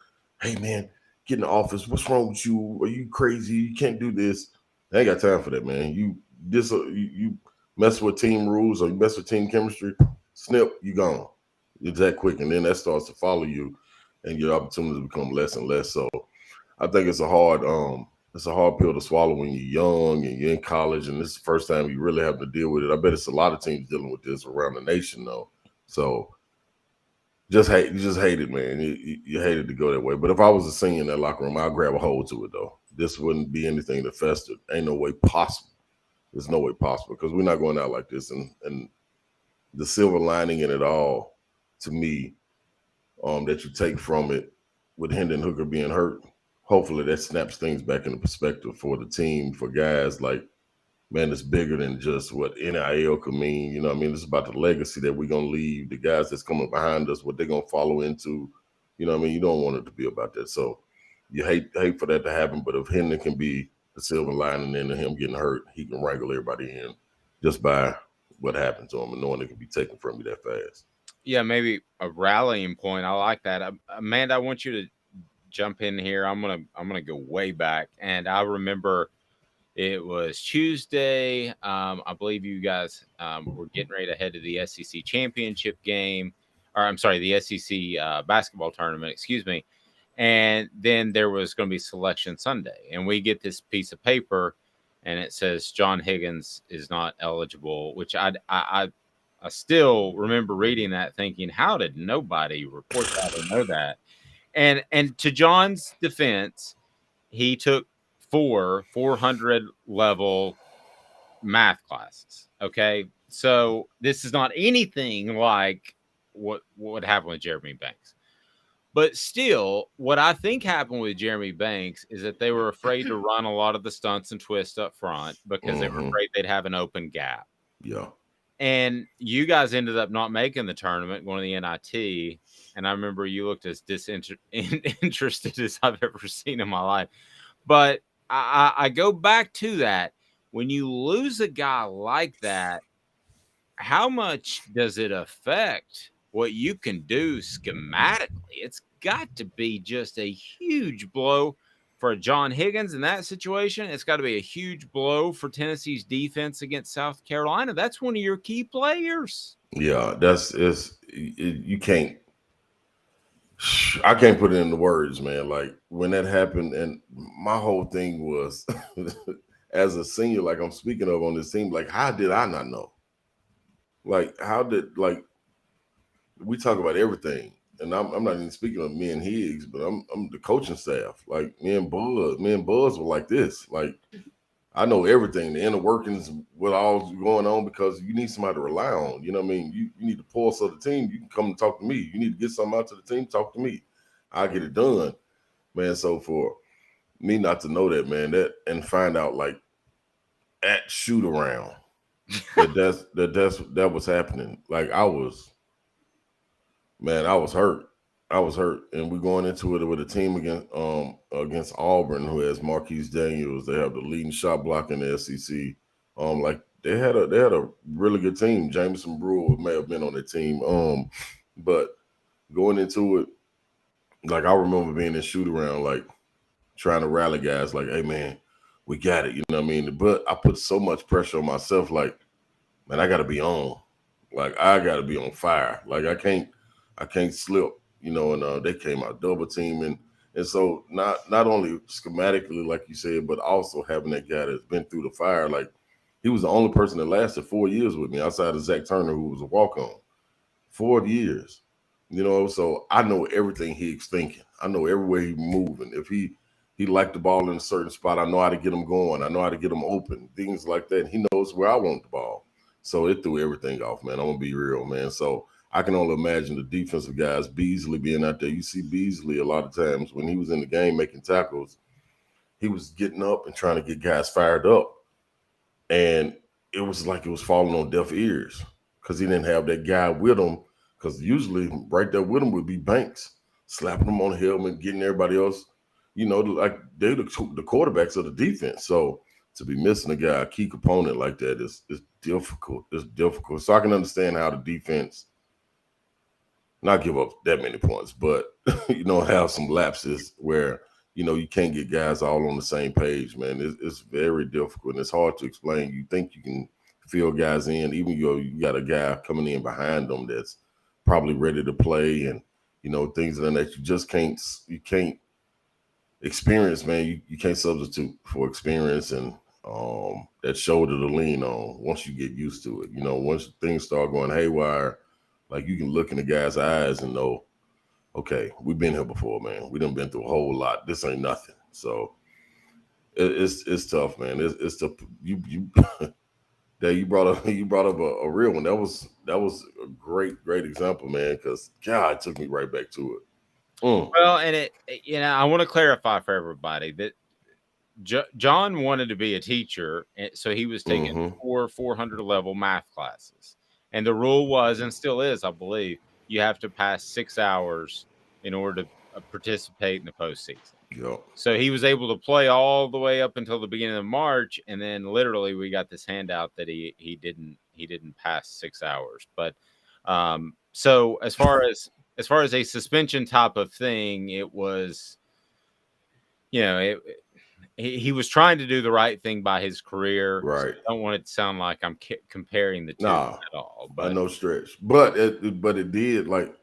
hey man, get in the office. What's wrong with you? Are you crazy? You can't do this. I ain't got time for that, man. You mess with team rules or you mess with team chemistry, snip, you gone. It's that quick, and then that starts to follow you, and your opportunities become less and less. So I think it's a hard pill to swallow when you're young and you're in college, and this is the first time you really have to deal with it. I bet it's a lot of teams dealing with this around the nation, though. So you just hate it, man. You hate it to go that way. But if I was a senior in that locker room, I'd grab a hold to it, though. This wouldn't be anything that festered. Ain't no way possible. There's no way possible, because we're not going out like this. And the silver lining in it all, to me, that you take from it, with Hendon Hooker being hurt, hopefully that snaps things back into perspective for the team, for guys like, man, it's bigger than just what NIL could mean. It's about the legacy that we're going to leave, the guys that's coming behind us, what they're going to follow into. You don't want it to be about that. So you hate for that to happen, but if Hendon can be the silver lining into him getting hurt, he can wrangle everybody in just by what happened to him and knowing it can be taken from you that fast. Yeah, maybe a rallying point. I like that. Amanda, I want you to jump in here. I'm gonna go way back, and I remember It was Tuesday. I believe you guys were getting ready to head to the SEC championship game, or I'm sorry, the SEC basketball tournament, excuse me. And then there was going to be selection Sunday. And we get this piece of paper and it says John Higgins is not eligible, which I still remember reading that thinking, how did nobody report that or know that? And to John's defense, he took 400 level math classes. Okay. So this is not anything like what happened with Jeremy Banks. But still, what I think happened with Jeremy Banks is that they were afraid to run a lot of the stunts and twists up front because they were afraid they'd have an open gap. Yeah. And you guys ended up not making the tournament, going to the NIT. And I remember you looked as disinterested as I've ever seen in my life. But I go back to that. When you lose a guy like that, how much does it affect what you can do schematically? It's got to be just a huge blow for John Higgins in that situation. It's got to be a huge blow for Tennessee's defense against South Carolina. That's one of your key players. Yeah, you can't. I can't put it into words, man. Like when that happened, and my whole thing was, as a senior, like I'm speaking of on this team, like how did I not know? Like we talk about everything, and I'm not even speaking of me and Higgs, but I'm the coaching staff. Like me and Buzz were like this. Like I know everything, the inner workings, what all's going on, because you need somebody to rely on. You know what I mean? You need the pulse of the team. You can come and talk to me. You need to get something out to the team, talk to me. I'll get it done, man. So for me not to know that, man, and find out like at shoot around that was happening. Like I was hurt. I was hurt, and we're going into it with a team against Auburn, who has Marquise Daniels. They have the leading shot block in the SEC. Like they had a really good team. Jameson Brewer may have been on the team. But going into it, like I remember being in shoot around, like trying to rally guys, like, "Hey man, we got it." You know what I mean? But I put so much pressure on myself, like, man, I got to be on. Like I got to be on fire. Like I can't slip. You know, and they came out double teaming. And so not only schematically, like you said, but also having that guy that's been through the fire. Like he was the only person that lasted 4 years with me outside of Zach Turner, who was a walk-on. 4 years. You know, so I know everything he's thinking. I know everywhere he's moving. If he liked the ball in a certain spot, I know how to get him going. I know how to get him open, things like that. He knows where I want the ball. So it threw everything off, man. I'm going to be real, man. So I can only imagine the defensive guys, Beasley being out there. You see Beasley a lot of times when he was in the game making tackles, he was getting up and trying to get guys fired up. And it was like it was falling on deaf ears because he didn't have that guy with him, because usually right there with him would be Banks, slapping him on the helmet, getting everybody else, you know, like they're the quarterbacks of the defense. So to be missing a guy, a key component like that is difficult. It's difficult. So I can understand how the defense not give up that many points, but, you know, have some lapses where, you know, you can't get guys all on the same page, man. It's very difficult, and it's hard to explain. You think you can fill guys in, even though you got a guy coming in behind them that's probably ready to play, and, you know, things like that you just can't experience, man. You can't substitute for experience and that shoulder to lean on once you get used to it. You know, once things start going haywire, like you can look in the guy's eyes and know, okay, we've been here before, man. We done been through a whole lot. This ain't nothing. So it's tough, man. It's tough. You brought up a real one. That was a great example, man. Because God, it took me right back to it. Well, and I want to clarify for everybody that John wanted to be a teacher, so he was taking 400 level math classes. And the rule was, and still is, I believe, you have to pass 6 hours in order to participate in the postseason. Yep. So he was able to play all the way up until the beginning of March, and then literally we got this handout that he didn't pass 6 hours. But so as far as a suspension type of thing, it was, you know, he was trying to do the right thing by his career. Right. So I don't want it to sound like I'm comparing the two Nah, at all. by But no stretch. But it did, like,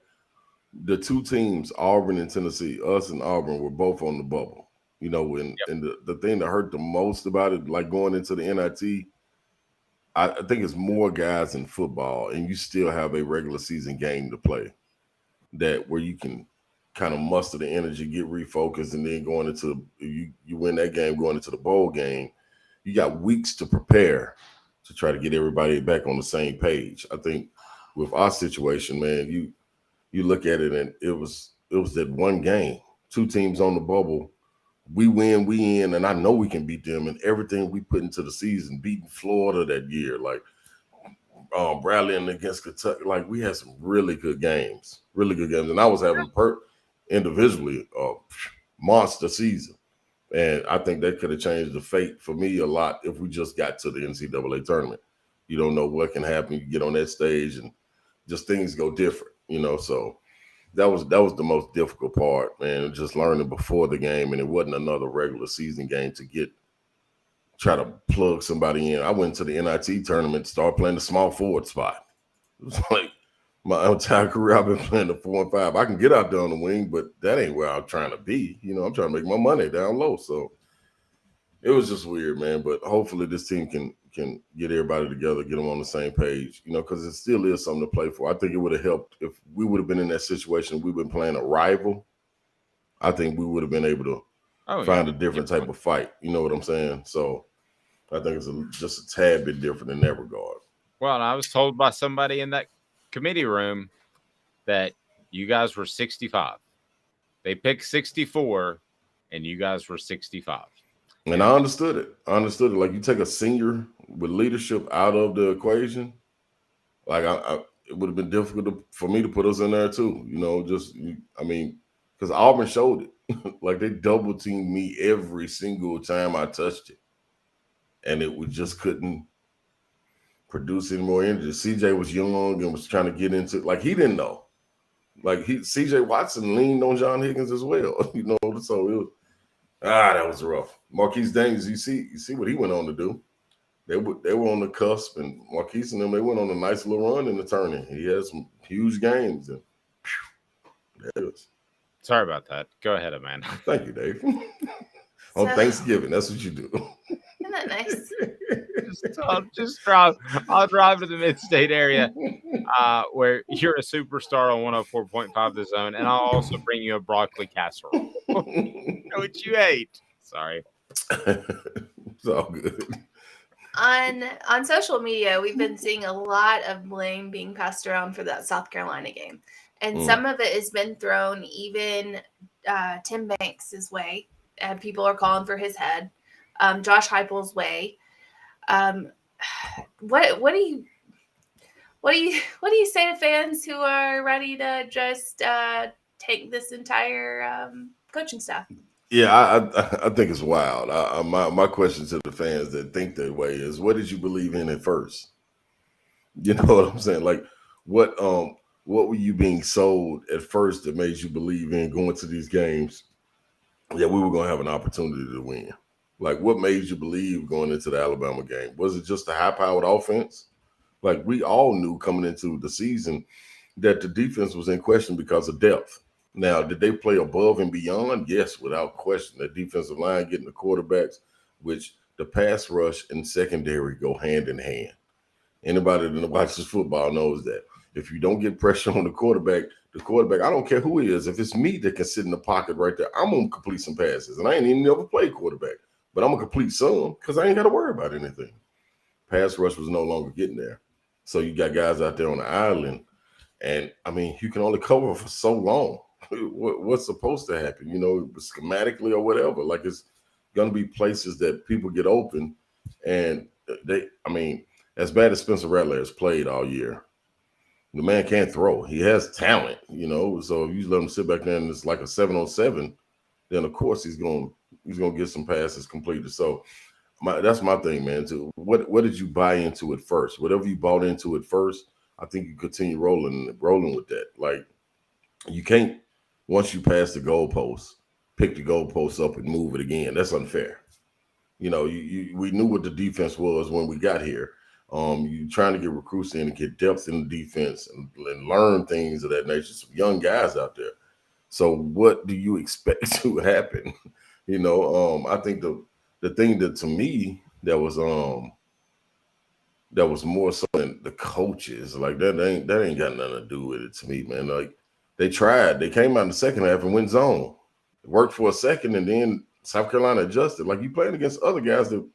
the two teams, Auburn and Tennessee, us and Auburn, were both on the bubble. You know, and the thing that hurt the most about it, like going into the NIT, I think it's more guys in football, and you still have a regular season game to play that where you can kind of muster the energy, get refocused, and then going into you win that game, going into the bowl game, you got weeks to prepare to try to get everybody back on the same page. I think with our situation, man, you look at it and it was that one game, two teams on the bubble. We win, we in, and I know we can beat them. And everything we put into the season, beating Florida that year, like rallying against Kentucky, like we had some really good games. And I was having individually monster season. And I think that could have changed the fate for me a lot if we just got to the NCAA tournament. You don't know what can happen. You get on that stage and just things go different, you know. So that was the most difficult part, man. Just learning before the game, and it wasn't another regular season game to try to plug somebody in. I went to the NIT tournament, started playing the small forward spot. It was like my entire career I've been playing the 4 and 5. I can get out there on the wing, but that ain't where I'm trying to be. You know, I'm trying to make my money down low. So it was just weird, man. But hopefully this team can get everybody together, get them on the same page, you know, because it still is something to play for. I think it would have helped if we would have been in that situation. We've been playing a rival. I think we would have been able to find a different type of fight. You know what I'm saying? So I think it's just a tad bit different in that regard. Well, I was told by somebody in that committee room that you guys were 65. They picked 64, and you guys were 65. And I understood it. Like, you take a senior with leadership out of the equation, like it would have been difficult for me to put us in there too. You know, because Auburn showed it. Like, they double teamed me every single time I touched it, and we just couldn't produce any more energy. CJ was young and was trying to get into it. Like, he didn't know. Like, CJ Watson leaned on John Higgins as well. You know, so it was. That was rough. Marquise Daniels, you see what he went on to do. They were on the cusp, and Marquise and them, they went on a nice little run in the tournament. He had some huge games, and there it is. Sorry about that. Go ahead, Amanda. Thank you, Dave. On Thanksgiving, that's what you do. Isn't that nice? I'll drive to the mid-state area where you're a superstar on 104.5 The Zone, and I'll also bring you a broccoli casserole. Which you ate. Sorry. It's all good. On social media, we've been seeing a lot of blame being passed around for that South Carolina game. And some of it has been thrown even Tim Banks' way. People are calling for his head. Josh Heupel's way. What do you say to fans who are ready to just take this entire coaching staff? Yeah, I think it's wild. My question to the fans that think that way is, what did you believe in at first? You know what I'm saying? Like, what were you being sold at first that made you believe in going to these games? Yeah, we were going to have an opportunity to win. Like, what made you believe going into the Alabama game? Was it just a high-powered offense? Like, we all knew coming into the season that the defense was in question because of depth. Now, did they play above and beyond? Yes, without question. The defensive line getting the quarterbacks, which the pass rush and secondary go hand in hand. Anybody that watches football knows that. If you don't get pressure on the quarterback, I don't care who he is. If it's me that can sit in the pocket right there, I'm going to complete some passes. And I ain't even never played quarterback. But I'm going to complete some because I ain't got to worry about anything. Pass rush was no longer getting there. So you got guys out there on the island. And, I mean, you can only cover for so long. What's supposed to happen, you know, schematically or whatever. Like, it's going to be places that people get open. And as bad as Spencer Rattler has played all year, the man can't throw. He has talent, you know. So if you let him sit back there and it's like a 7-on-7, then of course he's going to get some passes completed. So that's my thing, man. Too. What did you buy into at first? Whatever you bought into at first, I think you continue rolling with that. Like, you can't, once you pass the goalpost, pick the goalpost up and move it again. That's unfair. You know, we knew what the defense was when we got here. You trying to get recruits in and get depth in the defense and learn things of that nature. Some young guys out there. So what do you expect to happen? You know, I think the thing that to me that was more so than the coaches, like that ain't got nothing to do with it to me, man. Like they tried, they came out in the second half and went zone. It worked for a second, and then South Carolina adjusted. Like you playing against other guys that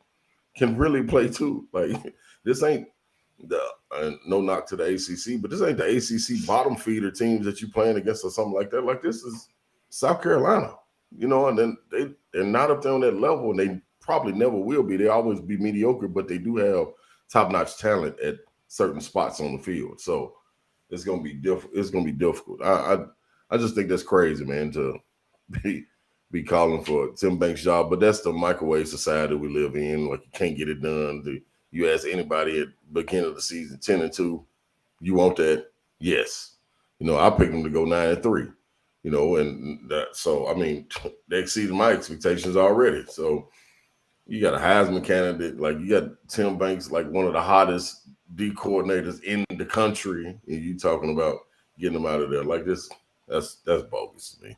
can really play too. Like this ain't no knock to the ACC, but this ain't the ACC bottom feeder teams that you playing against or something like that. Like this is South Carolina, you know, and then they're not up there on that level, and they probably never will be. They always be mediocre, but they do have top-notch talent at certain spots on the field. So it's gonna be it's gonna be difficult. I just think that's crazy, man, to be calling for Tim Banks' job. But that's the microwave society we live in. Like you can't get it done. You ask anybody at the beginning of the season, 10-2, you want that? Yes. You know, I picked them to go 9-3. You know, and so I mean, they exceeded my expectations already. So you got a Heisman candidate, like you got Tim Banks, like one of the hottest D coordinators in the country, and you talking about getting them out of there like this. That's bogus to me.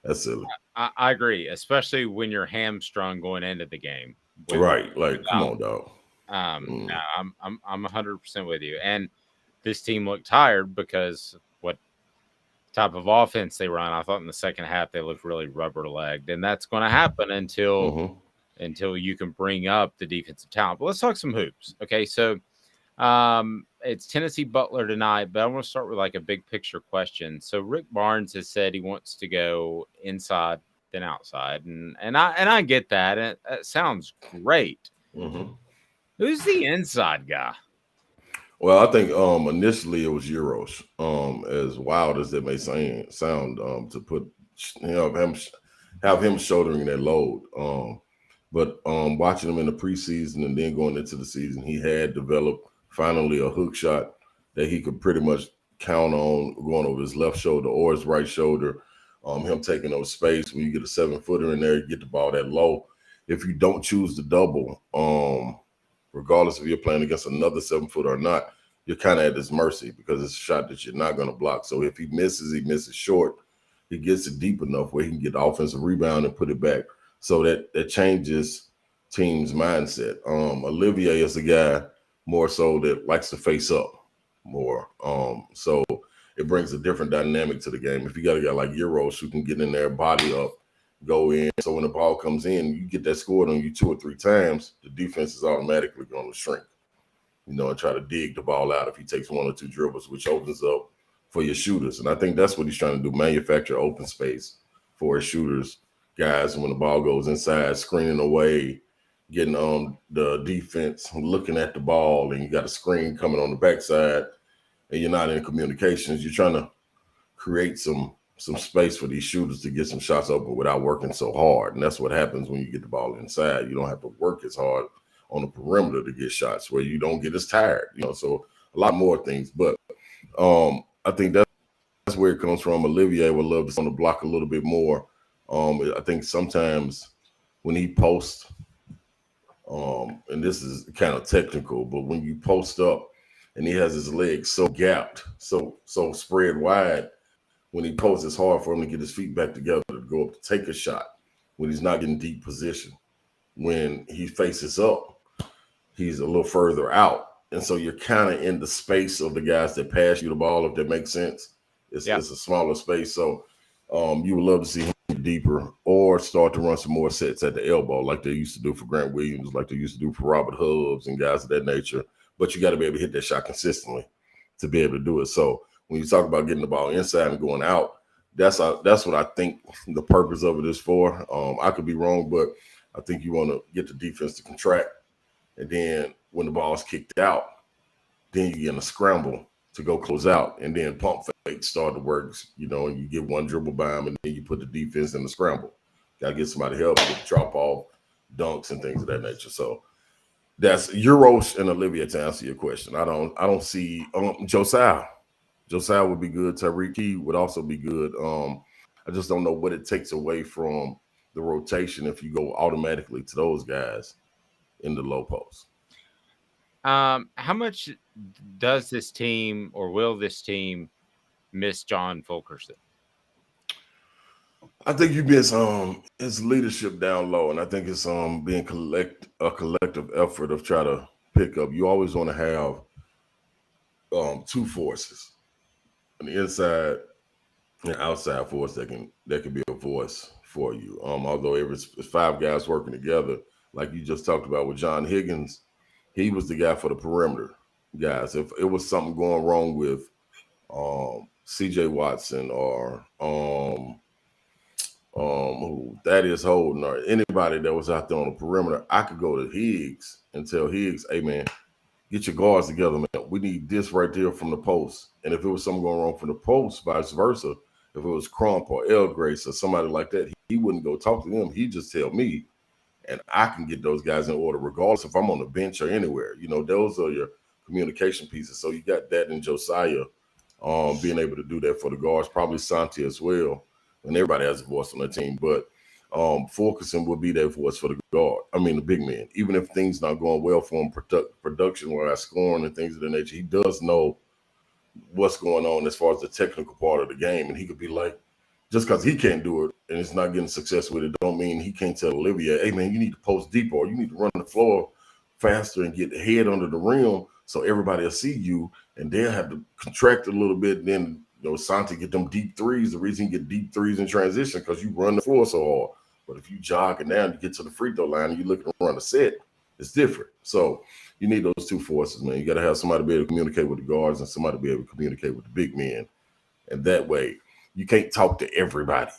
That's silly. I agree, especially when you're hamstrung going into the game. Right, like come on, dog. No, I'm 100% with you. And this team looked tired because what type of offense they run. I thought in the second half they looked really rubber-legged, and that's going to happen until you can bring up the defensive talent. But let's talk some hoops. Okay, so it's Tennessee Butler tonight, but I want to start with like a big picture question. So Rick Barnes has said he wants to go inside than outside, and I get that. It sounds great. Who's the inside guy? Well, I think initially it was Euros. As wild as it may sound, to put have him shouldering that load. But watching him in the preseason and then going into the season, he had developed finally a hook shot that he could pretty much count on going over his left shoulder or his right shoulder. Him taking over space when you get a 7-footer in there, you get the ball that low. If you don't choose the double, regardless if you're playing against another 7-footer or not, you're kind of at his mercy because it's a shot that you're not going to block. So if he misses short. He gets it deep enough where he can get the offensive rebound and put it back. So that changes teams' mindset. Olivier is a guy more so that likes to face up more. So it brings a different dynamic to the game. If you got a guy like Euros who can get in there, body up, go in. So when the ball comes in, you get that scored on you 2 or 3 times, the defense is automatically going to shrink, you know, and try to dig the ball out if he takes 1 or 2 dribbles, which opens up for your shooters. And I think that's what he's trying to do, manufacture open space for his shooters, guys, when the ball goes inside, screening away, getting on the defense, looking at the ball, and you got a screen coming on the backside, and you're not in communications. You're trying to create some space for these shooters to get some shots open without working so hard. And that's what happens when you get the ball inside. You don't have to work as hard on the perimeter to get shots where you don't get as tired, you know, so a lot more things. But I think that's where it comes from. Olivier would love to on the block a little bit more. I think sometimes when he posts, and this is kind of technical, but when you post up and he has his legs so gapped, so spread wide, when he posts, it's hard for him to get his feet back together to go up to take a shot when he's not in deep position. When he faces up, he's a little further out. And so you're kind of in the space of the guys that pass you the ball, if that makes sense. It's a smaller space. So you would love to see him deeper or start to run some more sets at the elbow like they used to do for Grant Williams, like they used to do for Robert Hubbs and guys of that nature. But you got to be able to hit that shot consistently to be able to do it. So when you talk about getting the ball inside and going out, that's what I think the purpose of it is for. I could be wrong, but I think you want to get the defense to contract. And then when the ball is kicked out, then you get in a scramble to go close out, and then pump fake start to work, you know, and you get one dribble by him, and then you put the defense in the scramble. Got to get somebody help with drop off, dunks, and things of that nature. So that's Euros and Olivier to answer your question. I don't see Josiah. Josiah would be good. Tariq Key would also be good. I just don't know what it takes away from the rotation if you go automatically to those guys in the low post. How much does this team or will this team miss John Fulkerson? I think you miss his leadership down low, and I think it's being a collective effort of try to pick up. You always want to have two forces, an inside and outside force that can be a voice for you. Although it's 5 guys working together, like you just talked about with John Higgins, he was the guy for the perimeter guys. If it was something going wrong with C.J. Watson or Thaddeus Holden or anybody that was out there on the perimeter, I could go to Higgs and tell Higgs, hey man, get your guards together, man. We need this right there from the post. And if it was something going wrong from the post, vice versa, if it was Crump or El Grace or somebody like that, he wouldn't go talk to them. He'd just tell me, and I can get those guys in order regardless if I'm on the bench or anywhere. You know, those are your communication pieces. So you got that in Josiah being able to do that for the guards, probably Santi as well. And everybody has a voice on the team. But Fulkerson would be that voice for the the big man. Even if things not going well for him, production-wise, scoring and things of that nature, he does know what's going on as far as the technical part of the game. And he could be like, just because he can't do it and it's not getting success with it, don't mean he can't tell Olivia, hey, man, you need to post deeper or you need to run the floor faster and get the head under the rim so everybody will see you and they'll have to contract a little bit. Then, Santi get them deep threes. The reason he get deep threes in transition because you run the floor so hard. But if you jog and down, you get to the free throw line and you're looking to run a set, it's different. So you need those two forces, man. You got to have somebody be able to communicate with the guards and somebody be able to communicate with the big men. And that way, you can't talk to everybody.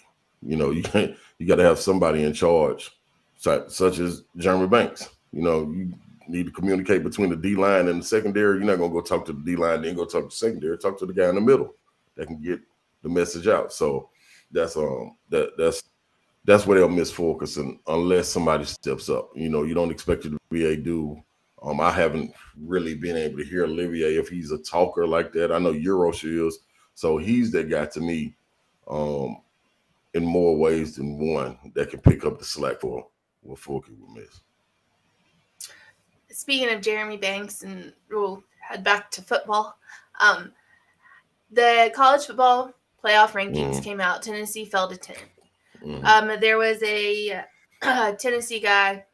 You got to have somebody in charge, such as Jeremy Banks. You need to communicate between the D-line and the secondary. You're not going to go talk to the D-line, then go talk to the secondary. Talk to the guy in the middle that can get the message out. So that's where they'll miss Fulkerson unless somebody steps up. You don't expect it to be a dude. I haven't really been able to hear Olivier if he's a talker like that. I know Eurosh is. So he's that guy to me in more ways than one that can pick up the slack for what Fulker will miss. Speaking of Jeremy Banks, and we'll head back to football, the college football playoff rankings came out. Tennessee fell to 10th. There was a Tennessee guy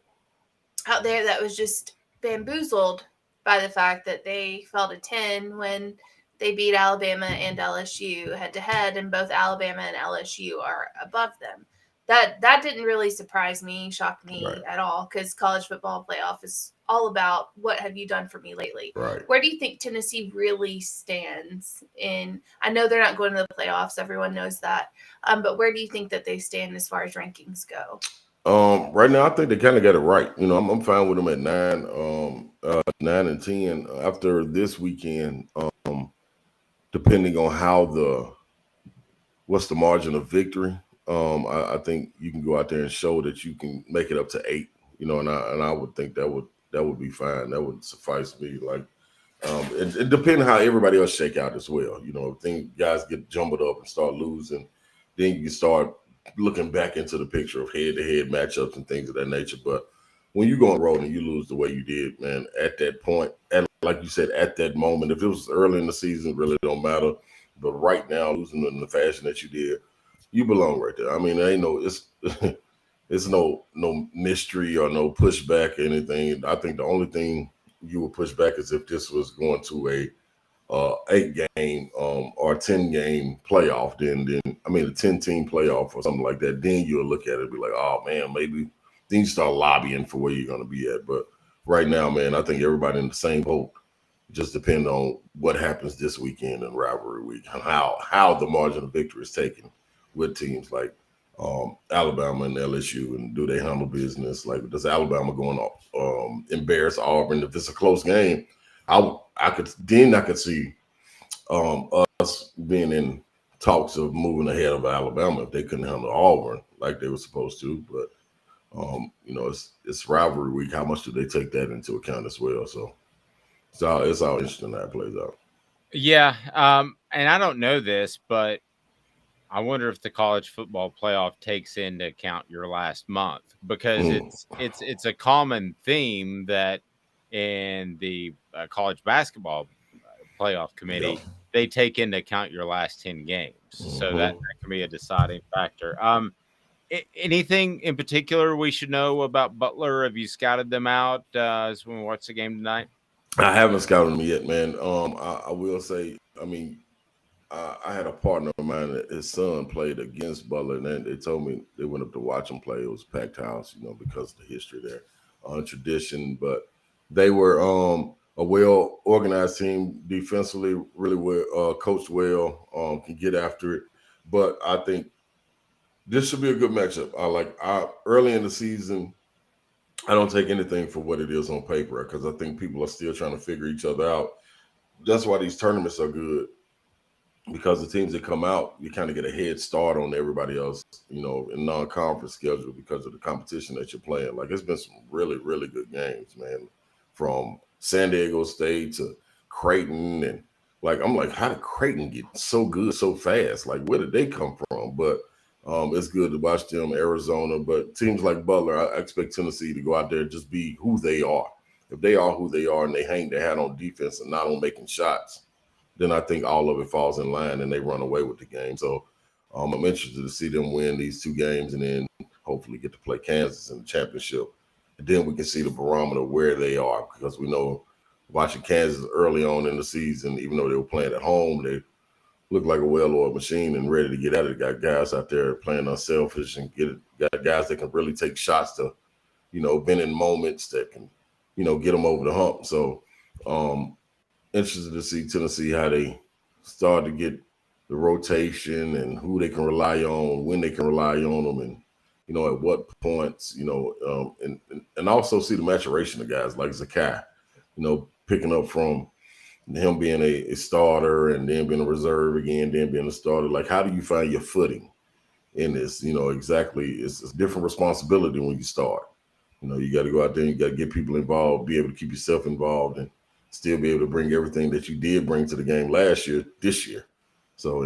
out there that was just bamboozled by the fact that they fell to 10 when they beat Alabama and LSU head-to-head, and both Alabama and LSU are above them. That didn't really surprise me, shock me at all, because college football playoff is all about what have you done for me lately. Right. Where do you think Tennessee really stands in? I know they're not going to the playoffs. Everyone knows that. But where do you think that they stand as far as rankings go? Right now, I think they kind of got it right. I'm fine with them at 9 and 10 after this weekend. Depending on what's the margin of victory. I think you can go out there and show that you can make it up to 8, and I would think that would be fine. That would suffice me. It depends on how everybody else shake out as well. If guys get jumbled up and start losing, then you can start looking back into the picture of head-to-head matchups and things of that nature. But when you go on the road and you lose the way you did, man, at that point, like you said, at that moment, if it was early in the season, it really don't matter. But right now, losing in the fashion that you did, you belong right there. There ain't it's no mystery or no pushback or anything. I think the only thing you would push back is if this was going to a 8-game or 10-game playoff. Then a 10-team playoff or something like that. Then you'll look at it and be like, oh man, maybe. Then you start lobbying for where you're going to be at. But right now, man, I think everybody in the same boat. Just depend on what happens this weekend in rivalry week and how the margin of victory is taken with teams like Alabama and LSU, and do they handle business? Like, does Alabama go and embarrass Auburn if it's a close game? I could see us being in talks of moving ahead of Alabama if they couldn't handle Auburn like they were supposed to. But it's rivalry week. How much do they take that into account as well? So it's all interesting how it plays out. Yeah, and I don't know this, but I wonder if the college football playoff takes into account your last month, because it's a common theme that in the college basketball playoff committee, they take into account your last 10 games. So that can be a deciding factor. Anything in particular we should know about Butler? Have you scouted them out as we watch the game tonight? I haven't scouted them yet, man. I will say, I mean, I had a partner of mine that his son played against Butler, and they told me they went up to watch him play. It was a packed house, because of the history there, tradition. But they were a well-organized team defensively, really well coached well, can get after it. But I think this should be a good matchup. Early in the season, I don't take anything for what it is on paper, because I think people are still trying to figure each other out. That's why these tournaments are good, because the teams that come out, you kind of get a head start on everybody else, in non-conference schedule, because of the competition that you're playing. Like, it's been some really, really good games, man, from San Diego State to Creighton. And I'm like, how did Creighton get so good so fast? Like, where did they come from? But it's good to watch them, Arizona. But teams like Butler, I expect Tennessee to go out there and just be who they are. If they are who they are and they hang their hat on defense and not on making shots, then I think all of it falls in line and they run away with the game. So I'm interested to see them win these 2 games and then hopefully get to play Kansas in the championship. And then we can see the barometer where they are, because we know watching Kansas early on in the season, even though they were playing at home, they looked like a well-oiled machine and ready to get at it. Got guys out there playing unselfish and got guys that can really take shots to, bend in moments that can, get them over the hump. So interested to see Tennessee, how they start to get the rotation and who they can rely on, when they can rely on them, and at what points, and also see the maturation of guys like Zakai, picking up from him being a starter and then being a reserve again, then being a starter. Like, how do you find your footing in this? Exactly. It's a different responsibility when you start. You got to go out there and you got to get people involved, be able to keep yourself involved, and still be able to bring everything that you did bring to the game last year, this year. So,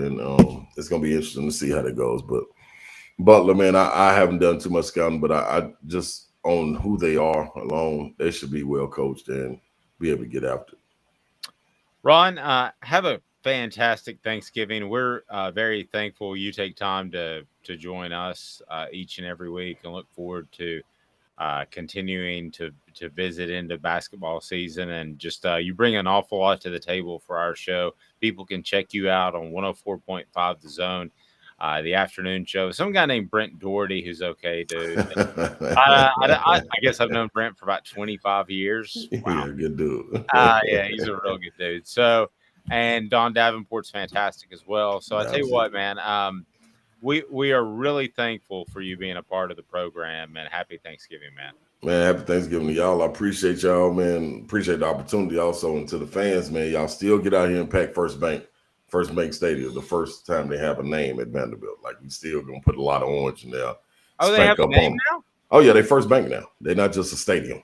it's going to be interesting to see how that goes. But Butler, man, I haven't done too much scouting, but I just, on who they are alone, they should be well coached and be able to get after it. Ron, have a fantastic Thanksgiving. We're very thankful you take time to join us each and every week, and look forward to continuing to visit into basketball season. And just you bring an awful lot to the table for our show. People can check you out on 104.5 The Zone, the afternoon show. Some guy named Brent Doherty, who's okay, dude. I guess I've known Brent for about 25 years. Wow. Yeah, good dude. Yeah, he's a real good dude. So, and Don Davenport's fantastic as well. So I tell you what, man, we are really thankful for you being a part of the program, and happy Thanksgiving, man. Man, happy Thanksgiving to y'all. I appreciate y'all, man. Appreciate the opportunity also. And to the fans, man, y'all still get out here and pack First Bank Stadium the first time they have a name at Vanderbilt. Like, we still going to put a lot of orange in there. Oh, they have a name now? Oh, yeah, they First Bank now. They're not just a stadium.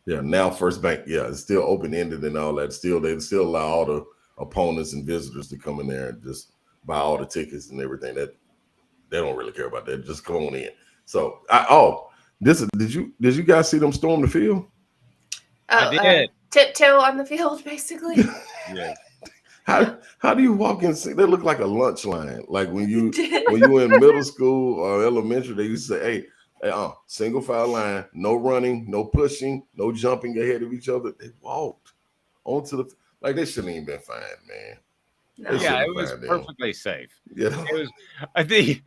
Yeah, now First Bank. Yeah, it's still open-ended and all that. They still allow all the opponents and visitors to come in there and just buy all the tickets and everything. That they don't really care about that. Just come on in. So, did you guys see them storm the field? I did. Tiptoe on the field, basically. Yeah. How do you walk in? They look like a lunch line. Like when you were in middle school or elementary, they used to say, "Hey, single file line, no running, no pushing, no jumping ahead of each other." They walked onto the they shouldn't even been fined, man. No. Yeah, it was perfectly safe. Yeah, it was.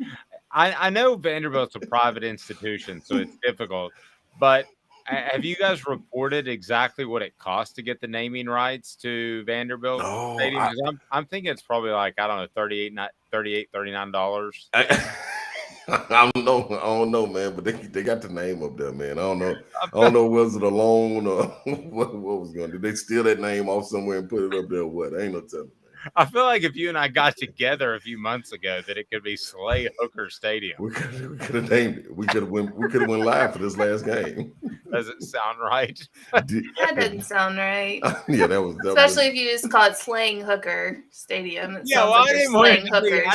I know Vanderbilt's a private institution, so it's difficult. But have you guys reported exactly what it costs to get the naming rights to Vanderbilt Stadium? I'm thinking it's probably like, I don't know, $39. I don't know, man. But they got the name up there, man. I don't know. Was it a loan or what was going to do? They steal that name off somewhere and put it up there. What? Ain't no telling. I feel like if you and I got together a few months ago, that it could be Slay Hooker Stadium. We could have named it. We could have went live for this last game. doesn't sound right. That doesn't sound right. Yeah, that was Especially if you just call it Slaying Hooker Stadium. It Yeah, sounds well, like I you're didn't want it slaying to be. hookers.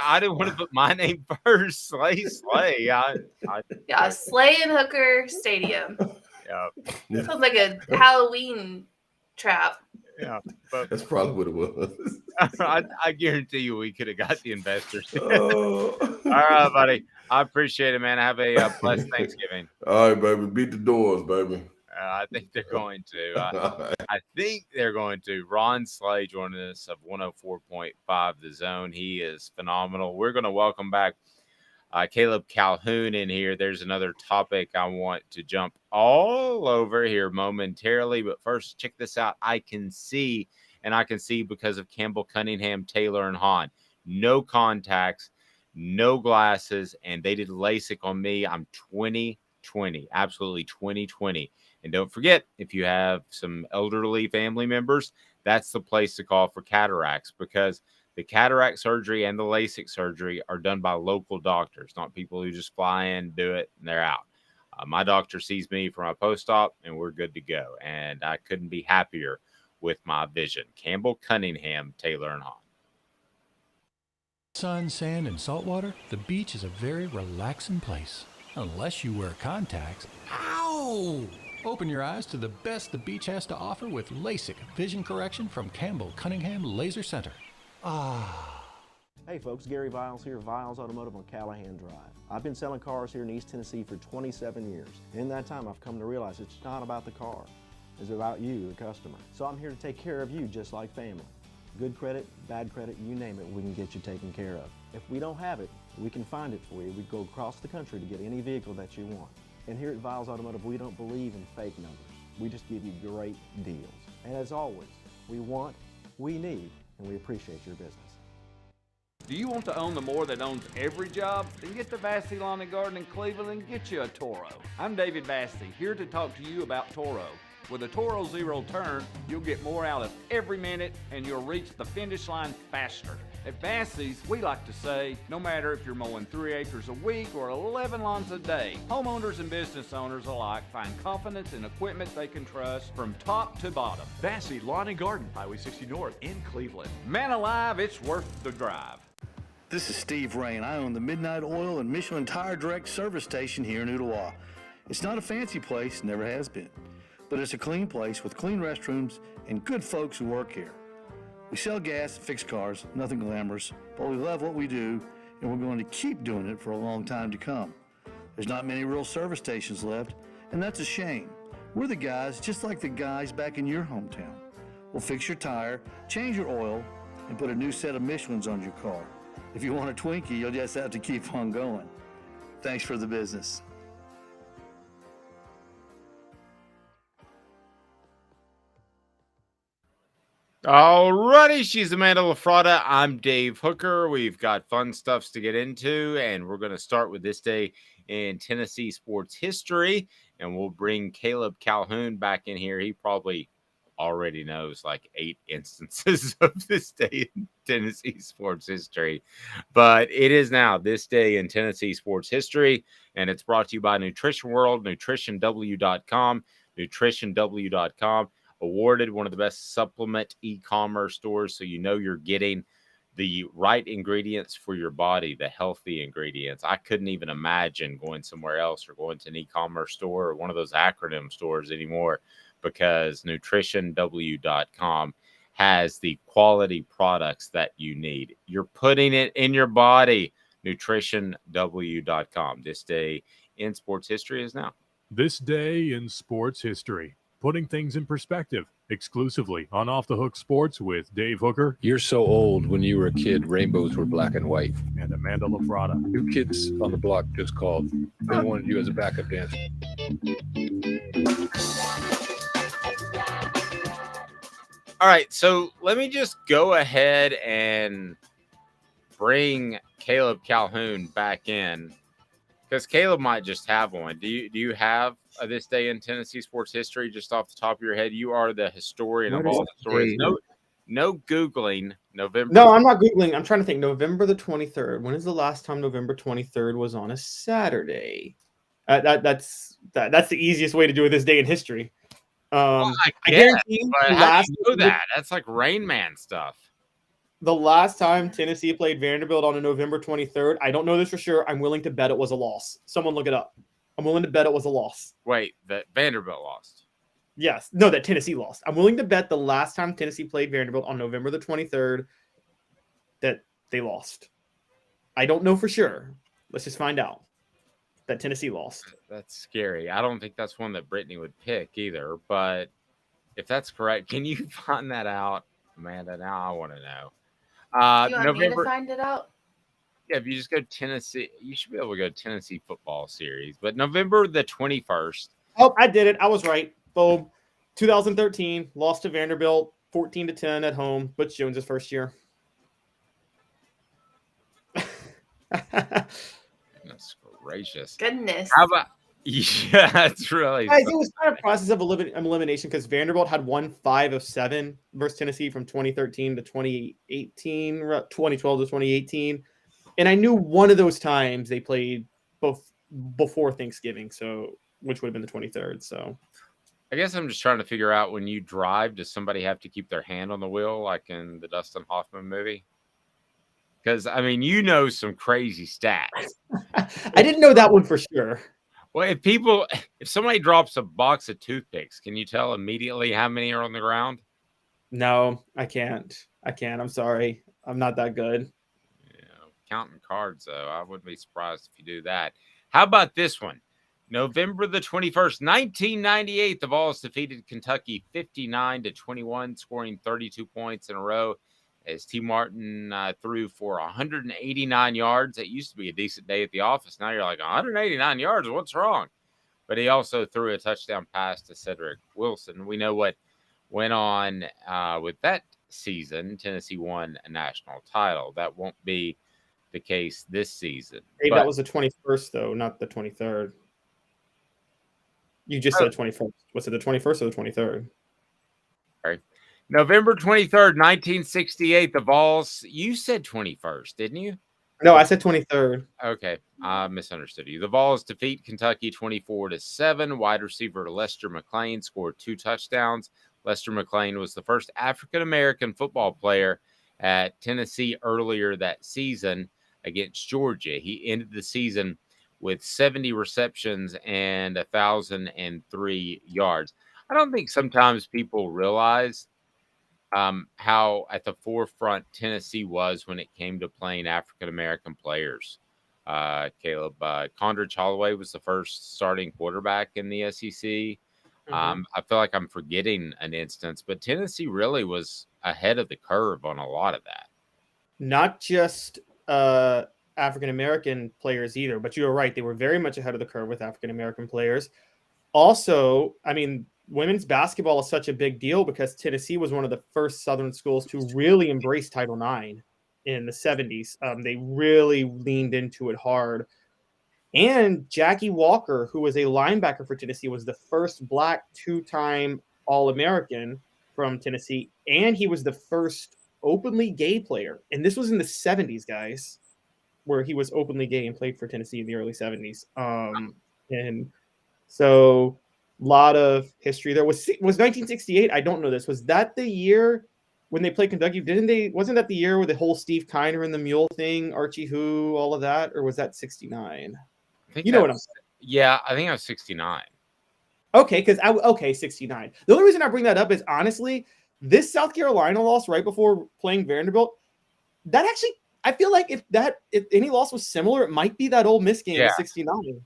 I didn't want to put my name first. Slay. Yeah, Slaying Hooker Stadium. Yeah. Sounds like a Halloween trap. Yeah, but that's probably what it was. I guarantee you we could have got the investors. Oh. All right, buddy. I appreciate it, man. Have a blessed Thanksgiving. All right, baby. Beat the doors, baby. I think they're going to. I think they're going to. Ron Slay joining us of 104.5 The Zone. He is phenomenal. We're going to welcome back Caleb Calhoun in here. There's another topic I want to jump all over here momentarily. But first, check this out. I can see because of Campbell, Cunningham, Taylor, and Hahn. No contacts, no glasses, and they did LASIK on me. I'm 20/20, absolutely 20/20. And don't forget, if you have some elderly family members, that's the place to call for cataracts, because the cataract surgery and the LASIK surgery are done by local doctors, not people who just fly in, do it, and they're out. My doctor sees me for my post-op, and we're good to go. And I couldn't be happier with my vision. Campbell, Cunningham, Taylor, and Hahn. Sun, sand, and salt water, the beach is a very relaxing place. Unless you wear contacts. Ow! Open your eyes to the best the beach has to offer with LASIK vision correction from Campbell Cunningham Laser Center. Hey folks, Gary Viles here, Viles Automotive on Callahan Drive. I've been selling cars here in East Tennessee for 27 years. In that time, I've come to realize it's not about the car. It's about you, the customer. So I'm here to take care of you just like family. Good credit, bad credit, you name it, we can get you taken care of. If we don't have it, we can find it for you. We go across the country to get any vehicle that you want. And here at Viles Automotive, we don't believe in fake numbers. We just give you great deals. And as always, we want, we need, and we appreciate your business. Do you want to own the more that owns every job? Then get to Vassey Lawn and Garden in Cleveland and get you a Toro. I'm David Vassey, here to talk to you about Toro. With a Toro Zero Turn, you'll get more out of every minute and you'll reach the finish line faster. At Vassey's, we like to say, no matter if you're mowing 3 acres a week or 11 lawns a day, homeowners and business owners alike find confidence in equipment they can trust from top to bottom. Vassey Lawn and Garden, Highway 60 North in Cleveland. Man alive, it's worth the drive. This is Steve Rain. I own the Midnight Oil and Michelin Tire Direct service station here in Ooltewah. It's not a fancy place, never has been, but it's a clean place with clean restrooms and good folks who work here. We sell gas and fix cars, nothing glamorous, but we love what we do, and we're going to keep doing it for a long time to come. There's not many real service stations left, and that's a shame. We're the guys just like the guys back in your hometown. We'll fix your tire, change your oil, and put a new set of Michelins on your car. If you want a Twinkie, you'll just have to keep on going. Thanks for the business. All righty, she's Amanda LaFratta. I'm Dave Hooker. We've got fun stuffs to get into, and we're going to start with this day in Tennessee sports history, and we'll bring Caleb Calhoun back in here. He probably already knows like 8 instances of this day in Tennessee sports history, but it is now this day in Tennessee sports history, and it's brought to you by Nutrition World, nutritionw.com, nutritionw.com, awarded one of the best supplement e-commerce stores, so you know you're getting the right ingredients for your body, the healthy ingredients. I couldn't even imagine going somewhere else or going to an e-commerce store or one of those acronym stores anymore, because nutritionw.com has the quality products that you need. You're putting it in your body. nutritionw.com. This day in sports history is now. This day in sports history, putting things in perspective, exclusively on Off the Hook Sports with Dave Hooker. You're so old. When you were a kid, rainbows were black and white. And Amanda LaFratta. New Kids on the Block just called. They wanted you as a backup dancer. All right, so let me just go ahead and bring Caleb Calhoun back in, because Caleb might just have one. Do you have this day in Tennessee sports history just off the top of your head? You are the historian of all the stories. No Googling November. No, I'm not Googling. I'm trying to think. November the 23rd. When is the last time November 23rd was on a Saturday? That's the easiest way to do it this day in history. I I guess, guarantee you, but the how do last you know that? That's like Rain Man stuff. the last time Tennessee played Vanderbilt on a November 23rd, I don't know this for sure. I'm willing to bet it was a loss. Someone look it up. I'm willing to bet it was a loss. Wait, that Vanderbilt lost. Yes. No, that Tennessee lost. I'm willing to bet the last time Tennessee played Vanderbilt on November the 23rd that they lost. I don't know for sure. Let's just find out that Tennessee lost. That's scary. I don't think that's one that Brittany would pick either. But if that's correct, can you find that out, Amanda? Now I want to know. You want me to find it out? Yeah, if you just go Tennessee, you should be able to go Tennessee football series. But November the 21st. Oh, I did it. I was right. Boom. 2013, lost to Vanderbilt, 14-10 at home. Butch Jones' first year. Goodness gracious. Goodness. How about? Yeah, it's really. Guys, it was kind of a process of elimination because Vanderbilt had won 5 of 7 versus Tennessee from 2013 to 2018, 2012 to 2018. And I knew one of those times they played both before Thanksgiving, so which would have been the 23rd. So I guess I'm just trying to figure out, when you drive, does somebody have to keep their hand on the wheel like in the Dustin Hoffman movie? Because, I mean, you know some crazy stats. I didn't know that one for sure. Well, if somebody drops a box of toothpicks, can you tell immediately how many are on the ground? No, I can't. I'm sorry. I'm not that good. Counting cards, though, I wouldn't be surprised if you do that. How about this one? November the 21st, 1998, the Vols defeated Kentucky 59-21, scoring 32 points in a row as T. Martin threw for 189 yards. It used to be a decent day at the office. Now you're like, 189 yards, what's wrong? But he also threw a touchdown pass to Cedric Wilson. We know what went on with that season. Tennessee won a national title. That won't be the case this season. Hey, that was the 21st, though, not the 23rd. You just said 21st. Was it the 21st or the 23rd? Sorry. November 23rd, 1968, the Vols. You said 21st, didn't you? No, I said 23rd. Okay, I misunderstood you. The Vols defeat Kentucky 24-7. Wide receiver Lester McLean scored 2 touchdowns. Lester McLean was the first African-American football player at Tennessee earlier that season against Georgia. He ended the season with 70 receptions and 1,003 yards. I don't think sometimes people realize how at the forefront Tennessee was when it came to playing African-American players. Caleb, Condridge Holloway was the first starting quarterback in the SEC. I feel like I'm forgetting an instance, but Tennessee really was ahead of the curve on a lot of that. Not just African-American players either, but you're right. They were very much ahead of the curve with African-American players. Also, I mean, women's basketball is such a big deal because Tennessee was one of the first Southern schools to really embrace Title IX in the 70s. They really leaned into it hard. And Jackie Walker, who was a linebacker for Tennessee, was the first Black 2-time All-American from Tennessee. And he was the first openly gay player. And this was in the 70s, guys, where he was openly gay and played for Tennessee in the early 70s. And so a lot of history there. Was 1968? I don't know this. Was that the year when they played Kentucky? Wasn't that the year with the whole Steve Kiner and the Mule thing, Archie Who, all of that? Or was that 69? You know what I'm saying? Yeah, I think I was 69. Okay, 69. The only reason I bring that up is, honestly, this South Carolina loss right before playing Vanderbilt, that actually, I feel like if any loss was similar, it might be that Ole Miss game in 69.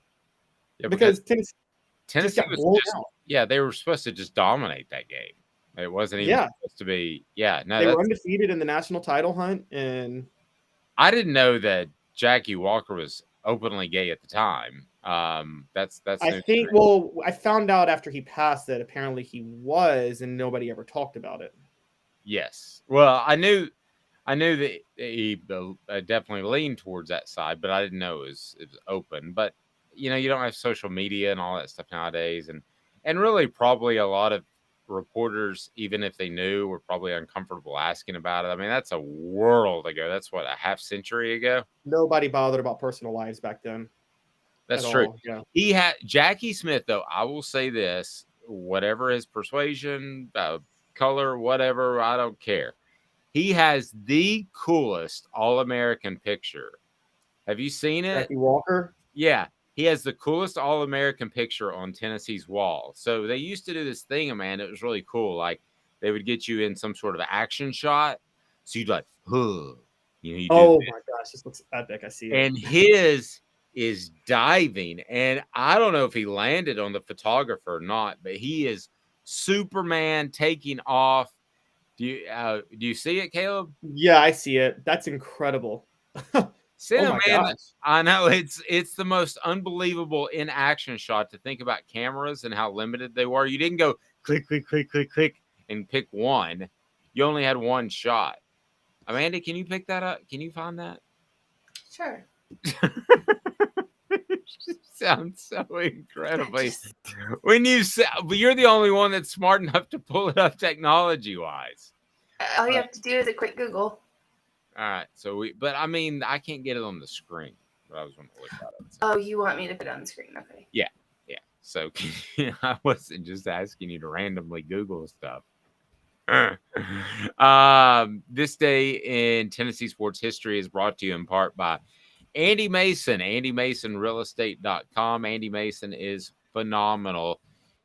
Yeah, because Tennessee got blown out. Yeah, they were supposed to just dominate that game. It wasn't even supposed to be. Yeah, no, they were undefeated in the national title hunt, and I didn't know that Jackie Walker was openly gay at the time. That's I think. Well, I found out after he passed that apparently he was, and nobody ever talked about it. Yes. Well, I knew that he definitely leaned towards that side, but I didn't know it was open. But you don't have social media and all that stuff nowadays, and really probably a lot of reporters, even if they knew, were probably uncomfortable asking about it. I mean, that's a world ago. That's what, a half century ago. Nobody bothered about personal lives back then. That's at true. all. Yeah. He had Jackie Smith, though. I will say this: whatever his persuasion, color, whatever, I don't care. He has the coolest All-American picture. Have you seen it? Jackie Walker. Yeah, he has the coolest All-American picture on Tennessee's wall. So they used to do this thing, Amanda. It was really cool. Like they would get you in some sort of action shot, so you'd like, huh. You know, you do Oh this. my gosh, this looks epic. I see it. And his is diving, and I don't know if he landed on the photographer or not, but he is Superman taking off. Do you see it, Caleb? Yeah, I see it. That's incredible. Send Oh him, my man. gosh. I know it's the most unbelievable in action shot to think about cameras and how limited they were. You didn't go click, click, click, click, click, and pick one. You only had one shot. Amanda, can you pick that up? Can you find that? Sure. Sounds so incredibly. When you say, but you're the only one that's smart enough to pull it up technology wise. All you have to do is a quick Google. All right, so but I mean, I can't get it on the screen. But I was going to look at it. Oh, you want me to put it on the screen? Okay. Yeah. So I wasn't just asking you to randomly Google stuff. This day in Tennessee sports history is brought to you in part by Andy Mason, AndyMasonRealEstate.com. Andy Mason is phenomenal.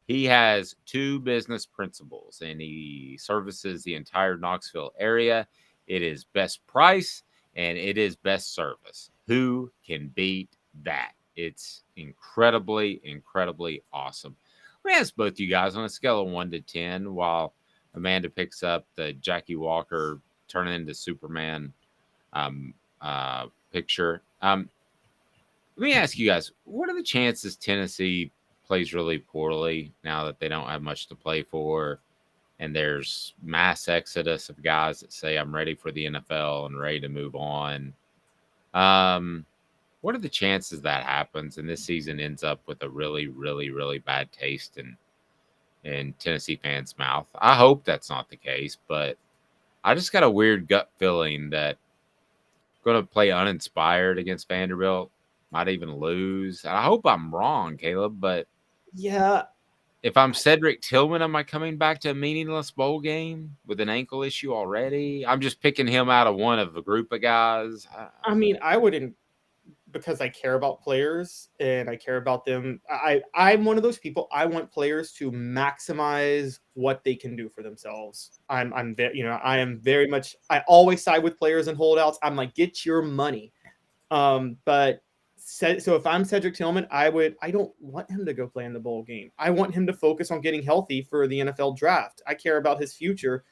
He has two business principles, and he services the entire Knoxville area. It is best price, and it is best service. Who can beat that? It's incredibly, incredibly awesome. Let me ask both you guys on a scale of 1 to 10 while Amanda picks up the Jackie Walker turning into Superman picture. Let me ask you guys, what are the chances Tennessee plays really poorly now that they don't have much to play for and there's mass exodus of guys that say I'm ready for the NFL and ready to move on? What are the chances that happens and this season ends up with a really, really, really bad taste in Tennessee fans' mouth? I hope that's not the case, but I just got a weird gut feeling that going to play uninspired against Vanderbilt, might even lose. I hope I'm wrong, Caleb, but yeah, if I'm Cedric Tillman, am I coming back to a meaningless bowl game with an ankle issue already? I'm just picking him out of one of a group of guys. I mean, I wouldn't, because I care about players and I care about them. I'm one of those people. I want players to maximize what they can do for themselves. I am very much. I always side with players and holdouts. I'm like, get your money. But so if I'm Cedric Tillman, I don't want him to go play in the bowl game. I want him to focus on getting healthy for the NFL draft. I care about his future.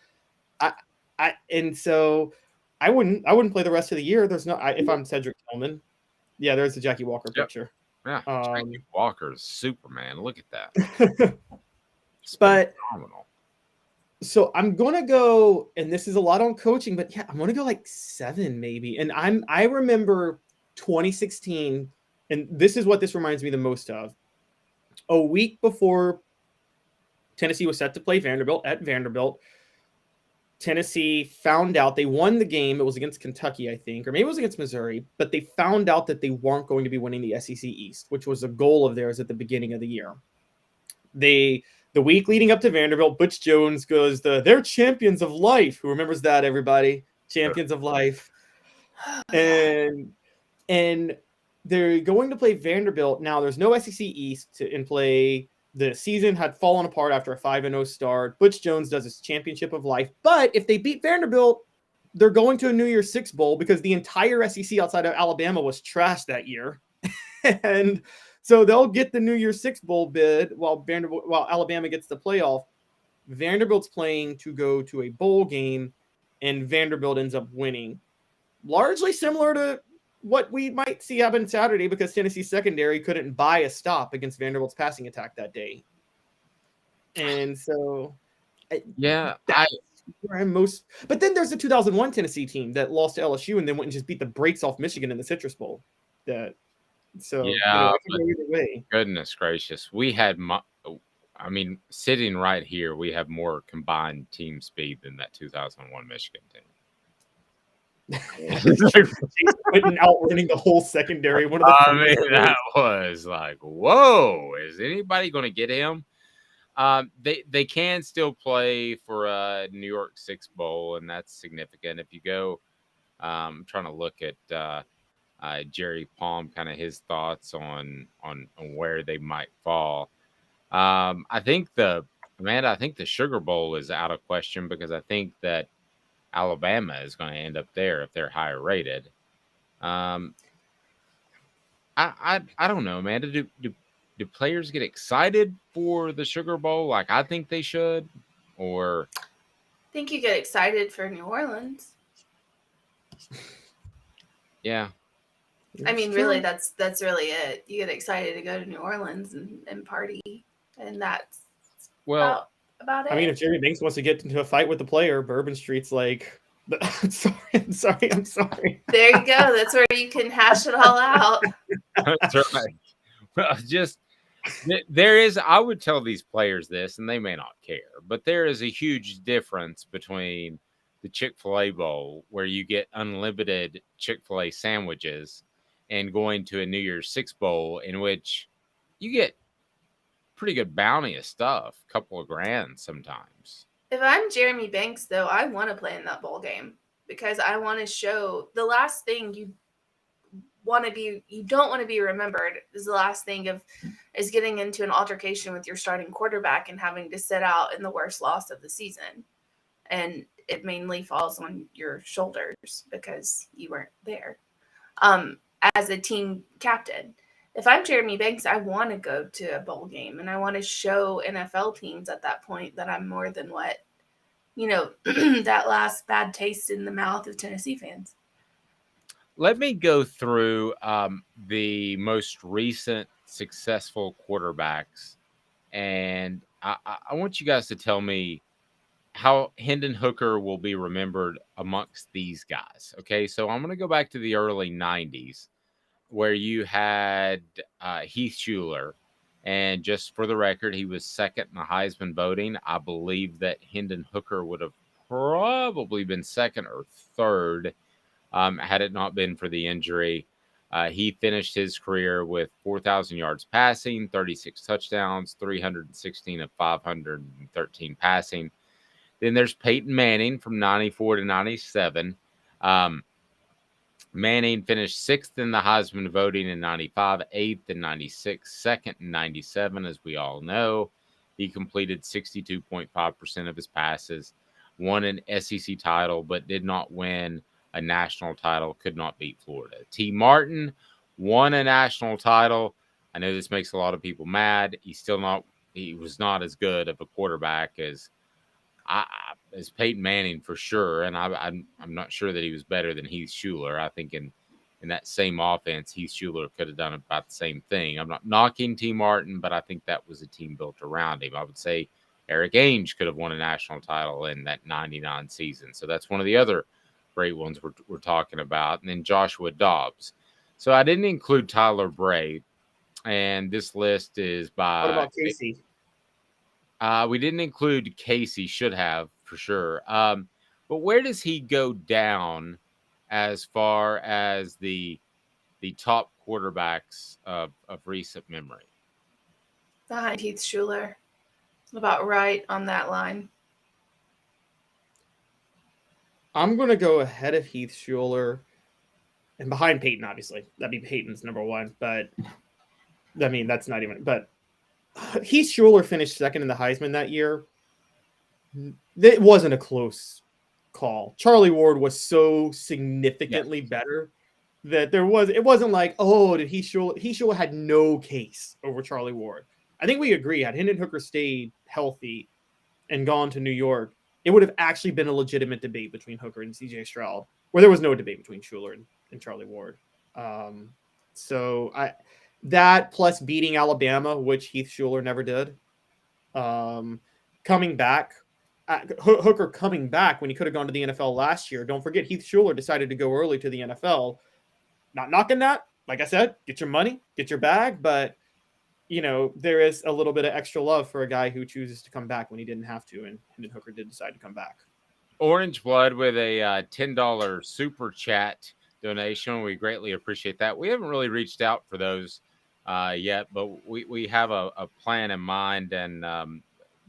And so I wouldn't play the rest of the year. There's no. If I'm Cedric Tillman. Yeah, there's the Jackie Walker picture. Yeah, Jackie Walker's Superman. Look at that. But phenomenal. So I'm gonna go, and this is a lot on coaching, but yeah, I'm gonna go like 7 maybe. And I remember 2016, and this is what this reminds me the most of. A week before Tennessee was set to play Vanderbilt at Vanderbilt, Tennessee found out they won the game. It was against Kentucky, I think, or maybe it was against Missouri, but they found out that they weren't going to be winning the SEC East, which was a goal of theirs at the beginning of the year. The week leading up to Vanderbilt, Butch Jones goes, they're champions of life. Who remembers that, everybody? Champions of life. And they're going to play Vanderbilt. Now, there's no SEC East in play. The season had fallen apart after a 5-0 start. Butch Jones does his championship of life. But if they beat Vanderbilt, they're going to a New Year's Six bowl because the entire SEC outside of Alabama was trashed that year. And so they'll get the New Year's Six bowl bid while Alabama gets the playoff. Vanderbilt's playing to go to a bowl game, and Vanderbilt ends up winning. Largely similar to what we might see happen Saturday because Tennessee's secondary couldn't buy a stop against Vanderbilt's passing attack that day. And so, yeah, that's where I'm most. But then there's the 2001 Tennessee team that lost to LSU and then went and just beat the brakes off Michigan in the Citrus Bowl. Either way. Goodness gracious, we had. Sitting right here, we have more combined team speed than that 2001 Michigan team. Jason Witten outrunning the whole secondary. One of the I mean, that was like, whoa, is anybody going to get him? They can still play for a New York Six Bowl, and that's significant. If you go, I'm trying to look at Jerry Palm, kind of his thoughts on where they might fall. I think the Sugar Bowl is out of question because I think that Alabama is going to end up there if they're higher rated. I don't know, man. Do players get excited for the Sugar Bowl? Like I think they should, or I think you get excited for New Orleans. Yeah. I mean, really, that's really it. You get excited to go to New Orleans and party, and that's about it. I mean, if Jeremy Banks wants to get into a fight with the player, Bourbon Street's like, I'm sorry. There you go. That's where you can hash it all out. That's right. Well, just there is. I would tell these players this, and they may not care, but there is a huge difference between the Chick-fil-A Bowl, where you get unlimited Chick-fil-A sandwiches, and going to a New Year's Six Bowl, in which you get pretty good bounty of stuff, a couple of grand sometimes. If I'm Jeremy Banks, though, I want to play in that bowl game because I want to show the last thing you don't want to be remembered is the last thing is getting into an altercation with your starting quarterback and having to sit out in the worst loss of the season. And it mainly falls on your shoulders because you weren't there as a team captain. If I'm Jeremy Banks, I want to go to a bowl game and I want to show NFL teams at that point that I'm more than what, that last bad taste in the mouth of Tennessee fans. Let me go through the most recent successful quarterbacks, and I want you guys to tell me how Hendon Hooker will be remembered amongst these guys. Okay, so I'm going to go back to the early 90s where you had Heath Shuler, and just for the record, he was second in the Heisman voting. I believe that Hendon Hooker would have probably been second or third had it not been for the injury. He finished his career with 4,000 yards passing, 36 touchdowns, 316 of 513 passing. Then there's Peyton Manning from 94 to 97. Manning finished sixth in the Heisman voting in 95, eighth in 96, second in 97, as we all know. He completed 62.5% of his passes, won an SEC title, but did not win a national title, could not beat Florida. T. Martin won a national title. I know this makes a lot of people mad. He was not as good of a quarterback as Peyton Manning for sure, and I'm not sure that he was better than Heath Shuler. I think in that same offense, Heath Shuler could have done about the same thing. I'm not knocking T. Martin, but I think that was a team built around him. I would say Eric Ainge could have won a national title in that 99 season. So that's one of the other great ones we're talking about. And then Joshua Dobbs. So I didn't include Tyler Bray, and this list is by... What about Casey? We didn't include Casey, should have for sure. But where does he go down as far as the top quarterbacks of recent memory? Behind Heath Shuler, about right on that line. I'm going to go ahead of Heath Shuler and behind Peyton, obviously. That'd be Peyton's number one, but I mean, that's not even, but Heath Shuler finished second in the Heisman that year. It wasn't a close call. Charlie Ward was so significantly better that it wasn't like, oh, did Heath Shuler had no case over Charlie Ward. I think we agree, had Hendon Hooker stayed healthy and gone to New York, it would have actually been a legitimate debate between Hooker and CJ Stroud, where there was no debate between Shuler and Charlie Ward. That plus beating Alabama, which Heath Shuler never did. Coming back, Hooker coming back when he could have gone to the NFL last year. Don't forget, Heath Shuler decided to go early to the NFL. Not knocking that. Like I said, get your money, get your bag, but there is a little bit of extra love for a guy who chooses to come back when he didn't have to, and Hendon Hooker did decide to come back. Orange Blood with a $10 super chat donation. We greatly appreciate that. We haven't really reached out for those yet, but we have a plan in mind, and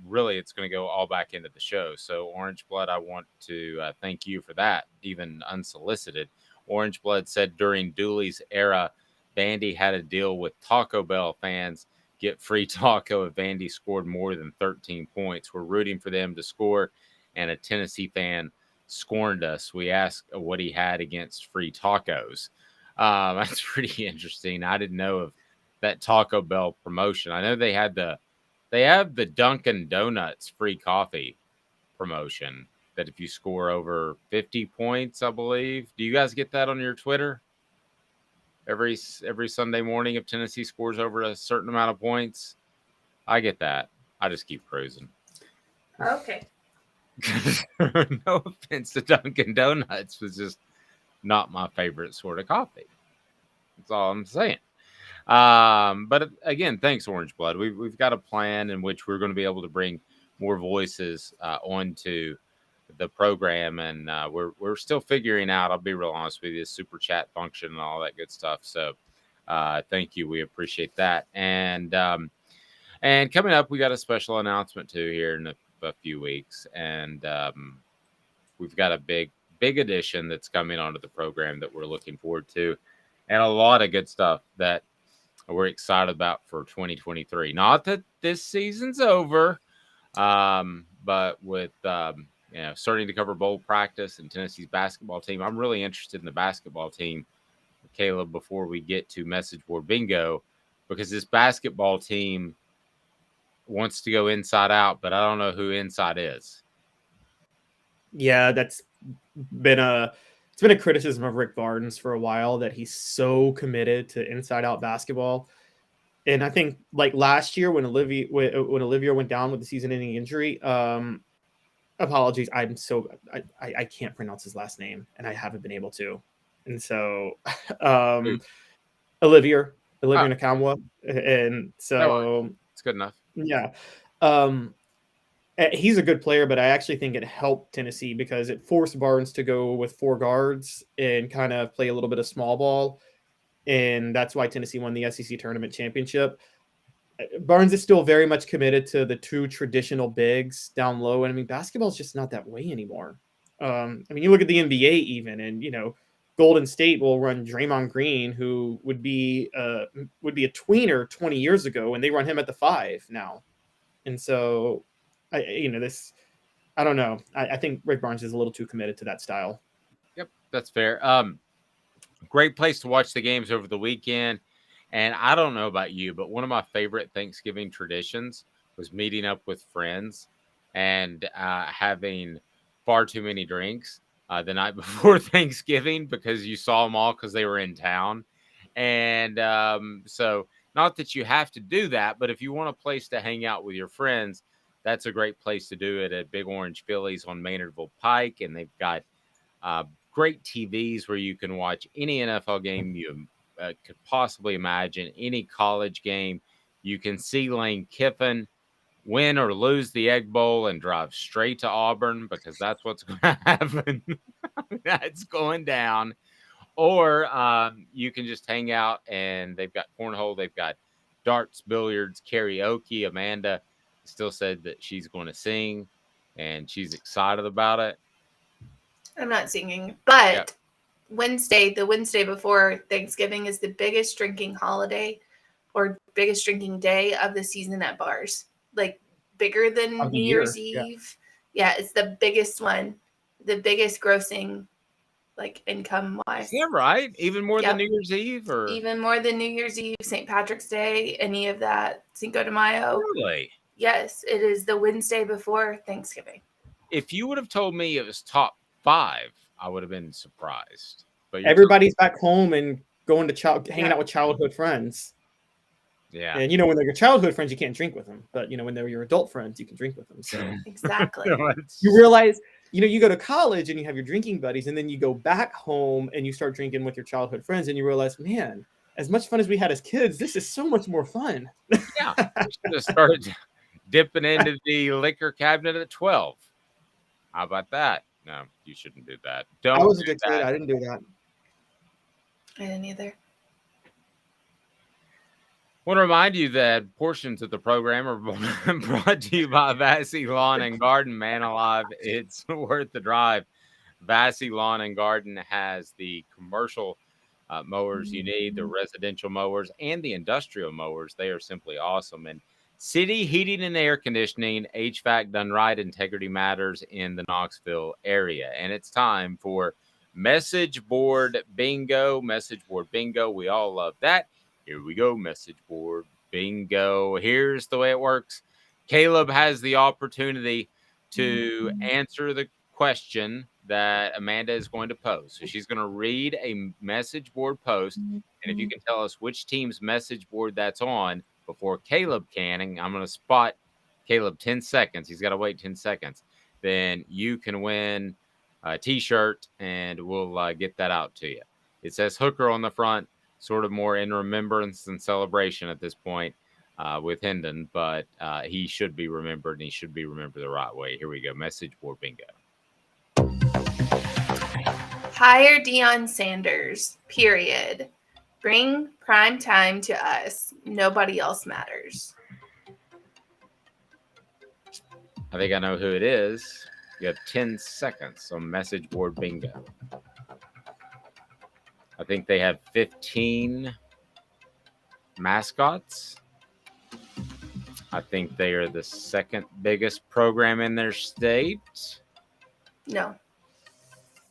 really it's going to go all back into the show. So Orange Blood, I want to thank you for that, even unsolicited. Orange Blood said during Dooley's era, Vandy had a deal with Taco Bell fans, get free taco if Vandy scored more than 13 points. We're rooting for them to score, and a Tennessee fan scorned us. We asked what he had against free tacos. That's pretty interesting. I didn't know of that Taco Bell promotion. I know they have the Dunkin' Donuts free coffee promotion that if you score over 50 points, I believe. Do you guys get that on your Twitter? Every Sunday morning, if Tennessee scores over a certain amount of points, I get that. I just keep cruising. Okay. No offense to Dunkin' Donuts, was just not my favorite sort of coffee. That's all I'm saying. But again, thanks, Orange Blood. We've got a plan in which we're going to be able to bring more voices onto the program, and we're still figuring out. I'll be real honest with you, the super chat function and all that good stuff. So, thank you. We appreciate that. And coming up, we got a special announcement too here in a few weeks, and we've got a big addition that's coming onto the program that we're looking forward to, and a lot of good stuff that we're excited about for 2023. Not that this season's over, but with starting to cover bowl practice and Tennessee's basketball team, I'm really interested in the basketball team, Caleb, before we get to message board bingo, because this basketball team wants to go inside out, but I don't know who inside is. Yeah, that's been a criticism of Rick Barnes for a while, that he's so committed to inside out basketball. And I think like last year when Olivia went down with the season-ending injury, apologies, I can't pronounce his last name, and I haven't been able to. And so Olivia Nakamwa, and so it's good enough. Yeah. He's a good player, but I actually think it helped Tennessee because it forced Barnes to go with 4 guards and kind of play a little bit of small ball. And that's why Tennessee won the SEC tournament championship. Barnes is still very much committed to the 2 traditional bigs down low. And I mean, basketball is just not that way anymore. I mean, you look at the NBA even, and, Golden State will run Draymond Green, who would be a tweener 20 years ago, and they run him at the 5 now. And so, I don't know. I think Rick Barnes is a little too committed to that style. Yep, that's fair. Great place to watch the games over the weekend. And I don't know about you, but one of my favorite Thanksgiving traditions was meeting up with friends and having far too many drinks the night before Thanksgiving, because you saw them all because they were in town. And so not that you have to do that, but if you want a place to hang out with your friends, that's a great place to do it at Big Orange Phillies on Maynardville Pike. And they've got great TVs where you can watch any NFL game you could possibly imagine, any college game. You can see Lane Kiffin win or lose the Egg Bowl and drive straight to Auburn, because that's what's going to happen. That's going down. Or you can just hang out, and they've got cornhole, they've got darts, billiards, karaoke. Amanda still said that she's going to sing, and she's excited about it. I'm not singing, but the Wednesday before Thanksgiving is the biggest drinking holiday or biggest drinking day of the season at bars. Like bigger than New Year's Eve. Yeah, it's the biggest one, the biggest grossing, like income wise. Is that right? Even more than New Year's Eve, or even more than New Year's Eve, St. Patrick's Day, any of that, Cinco de Mayo. Really? Yes, it is the Wednesday before Thanksgiving. If you would have told me it was top 5, I would have been surprised. But everybody's back home and going to hanging out with childhood friends. Yeah. And when they're your childhood friends, you can't drink with them. But when they're your adult friends, you can drink with them. So exactly. You realize, you go to college and you have your drinking buddies, and then you go back home and you start drinking with your childhood friends, and you realize, man, as much fun as we had as kids, this is so much more fun. Yeah. We should have started dipping into the liquor cabinet at 12. How about that? No, you shouldn't do that. I Don't was a do good kid. that. I didn't do that. I didn't either. I want to remind you that portions of the program are brought to you by Vassy Lawn and Garden. Man alive, it's worth the drive. Vassy Lawn and Garden has the commercial mowers you need, the residential mowers, and the industrial mowers. They are simply awesome. And city heating and air conditioning, HVAC done right, integrity matters in the Knoxville area. And it's time for message board bingo. Message board bingo. We all love that. Here we go. Message board bingo. Here's the way it works. Caleb has the opportunity to answer the question that Amanda is going to post. So she's going to read a message board post. And if you can tell us which team's message board that's on before Caleb can, and I'm going to spot Caleb 10 seconds. He's got to wait 10 seconds. Then you can win a T-shirt, and we'll get that out to you. It says Hooker on the front, sort of more in remembrance and celebration at this point with Hendon, but he should be remembered, and he should be remembered the right way. Here we go. Message board bingo. Hire Deion Sanders, period. Bring prime time to us. Nobody else matters. I think I know who it is. You have 10 seconds on message board bingo. I think they have 15 mascots. I think they are the second biggest program in their state. No.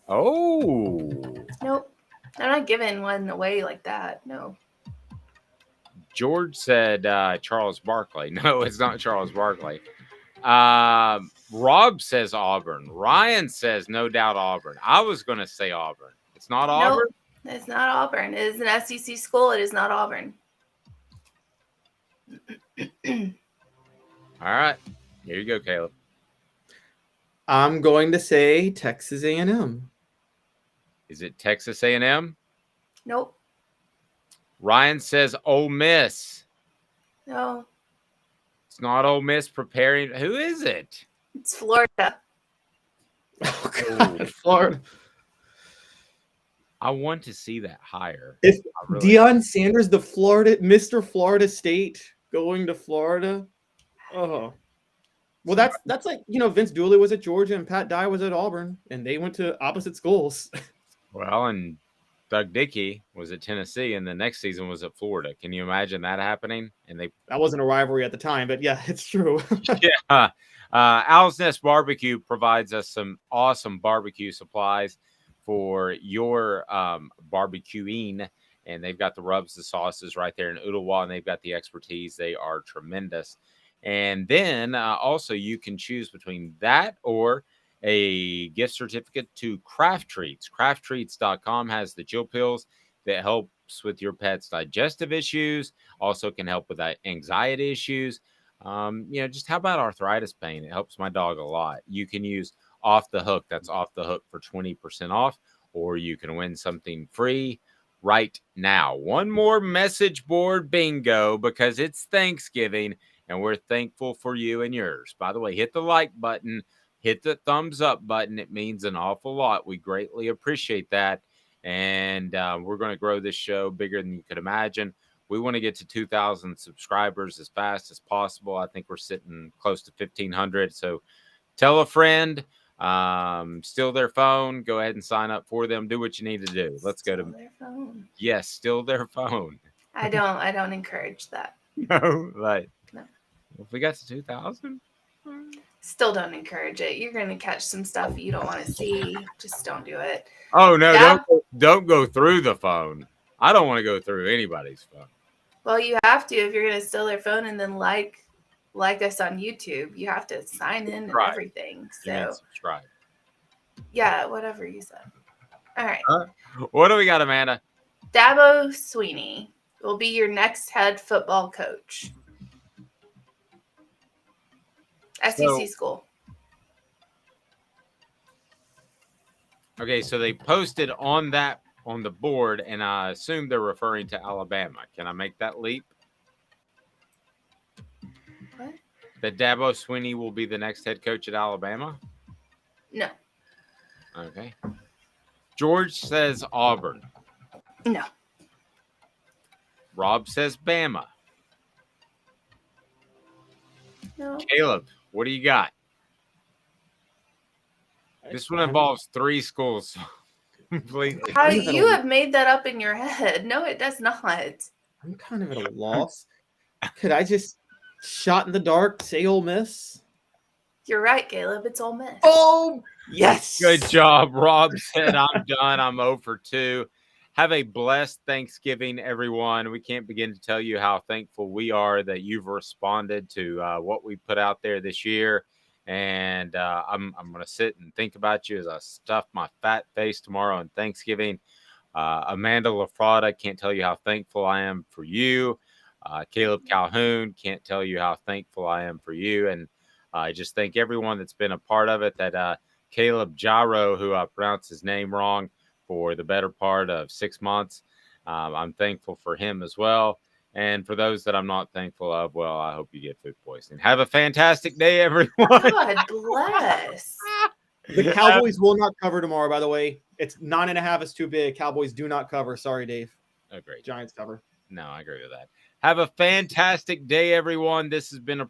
Oh. Nope. I'm not giving one away like that. No. George said Charles Barkley. No, it's not Charles Barkley. Rob says Auburn. Ryan says no doubt Auburn. I was going to say Auburn. It's not Auburn? Nope, it's not Auburn. It is an SEC school. It is not Auburn. All right. Here you go, Caleb. I'm going to say Texas A&M. Is it Texas A&M? Nope. Ryan says Ole Miss. No. It's not Ole Miss preparing. Who is it? It's Florida. Oh, God. Florida. I want to see that higher. If really Deion Sanders, the Mr. Florida State, going to Florida. Oh. Well, that's like, Vince Dooley was at Georgia and Pat Dye was at Auburn, and they went to opposite schools. Well, and Doug Dickey was at Tennessee, and the next season was at Florida. Can you imagine that happening? And that wasn't a rivalry at the time, but yeah, it's true. Yeah. Owl's Nest Barbecue provides us some awesome barbecue supplies for your barbecuing, and they've got the rubs, the sauces right there in Ooltewah, and they've got the expertise. They are tremendous. And then also you can choose between that or a gift certificate to Craft Treats. CraftTreats.com has the chill pills that helps with your pet's digestive issues, also can help with anxiety issues. Just how about arthritis pain? It helps my dog a lot. You can use Off the Hook. That's Off the Hook for 20% off, or you can win something free right now. One more message board bingo because it's Thanksgiving and we're thankful for you and yours. By the way, hit the like button, hit the thumbs up button. It means an awful lot. We greatly appreciate that. And we're going to grow this show bigger than you could imagine. We want to get to 2,000 subscribers as fast as possible. I think we're sitting close to 1,500. So tell a friend, steal their phone, go ahead and sign up for them. Do what you need to do. Let's go to their phone. Yes, steal their phone. I don't encourage that. No, right. No. If we got to 2,000, still don't encourage it. You're going to catch some stuff you don't want to see. Just don't do it. Oh no, Yeah. don't go through the phone. I don't want to go through anybody's phone. Well, you have to if you're going to steal their phone and then like us on YouTube. You have to sign in and Right. everything. You need So to subscribe. yeah, whatever you said. All right. What do we got, Amanda? Dabo Sweeney will be your next head football coach. SEC school. Okay, so they posted on the board, and I assume they're referring to Alabama. Can I make that leap? What? That Dabo Sweeney will be the next head coach at Alabama? No. Okay. George says Auburn. No. Rob says Bama. No. Caleb, what do you got? This one involves 3 schools completely. How you have made that up in your head. No, it does not. I'm kind of at a loss. Could I just shot in the dark say Ole Miss? You're right, Caleb. It's Ole Miss. Oh, yes. Good job. Rob said, I'm done. I'm 0 for 2. Have a blessed Thanksgiving, everyone. We can't begin to tell you how thankful we are that you've responded to what we put out there this year. And I'm going to sit and think about you as I stuff my fat face tomorrow on Thanksgiving. Amanda LaFratta, can't tell you how thankful I am for you. Caleb Calhoun, can't tell you how thankful I am for you. And I just thank everyone that's been a part of it. That Caleb Gyro, who I pronounced his name wrong for the better part of 6 months. I'm thankful for him as well. And for those that I'm not thankful of, well, I hope you get food poisoning. Have a fantastic day, everyone. God bless. The Cowboys will not cover tomorrow, by the way. It's 9.5 is too big. Cowboys do not cover. Sorry, Dave. Agreed. Giants cover. No, I agree with that. Have a fantastic day, everyone. This has been a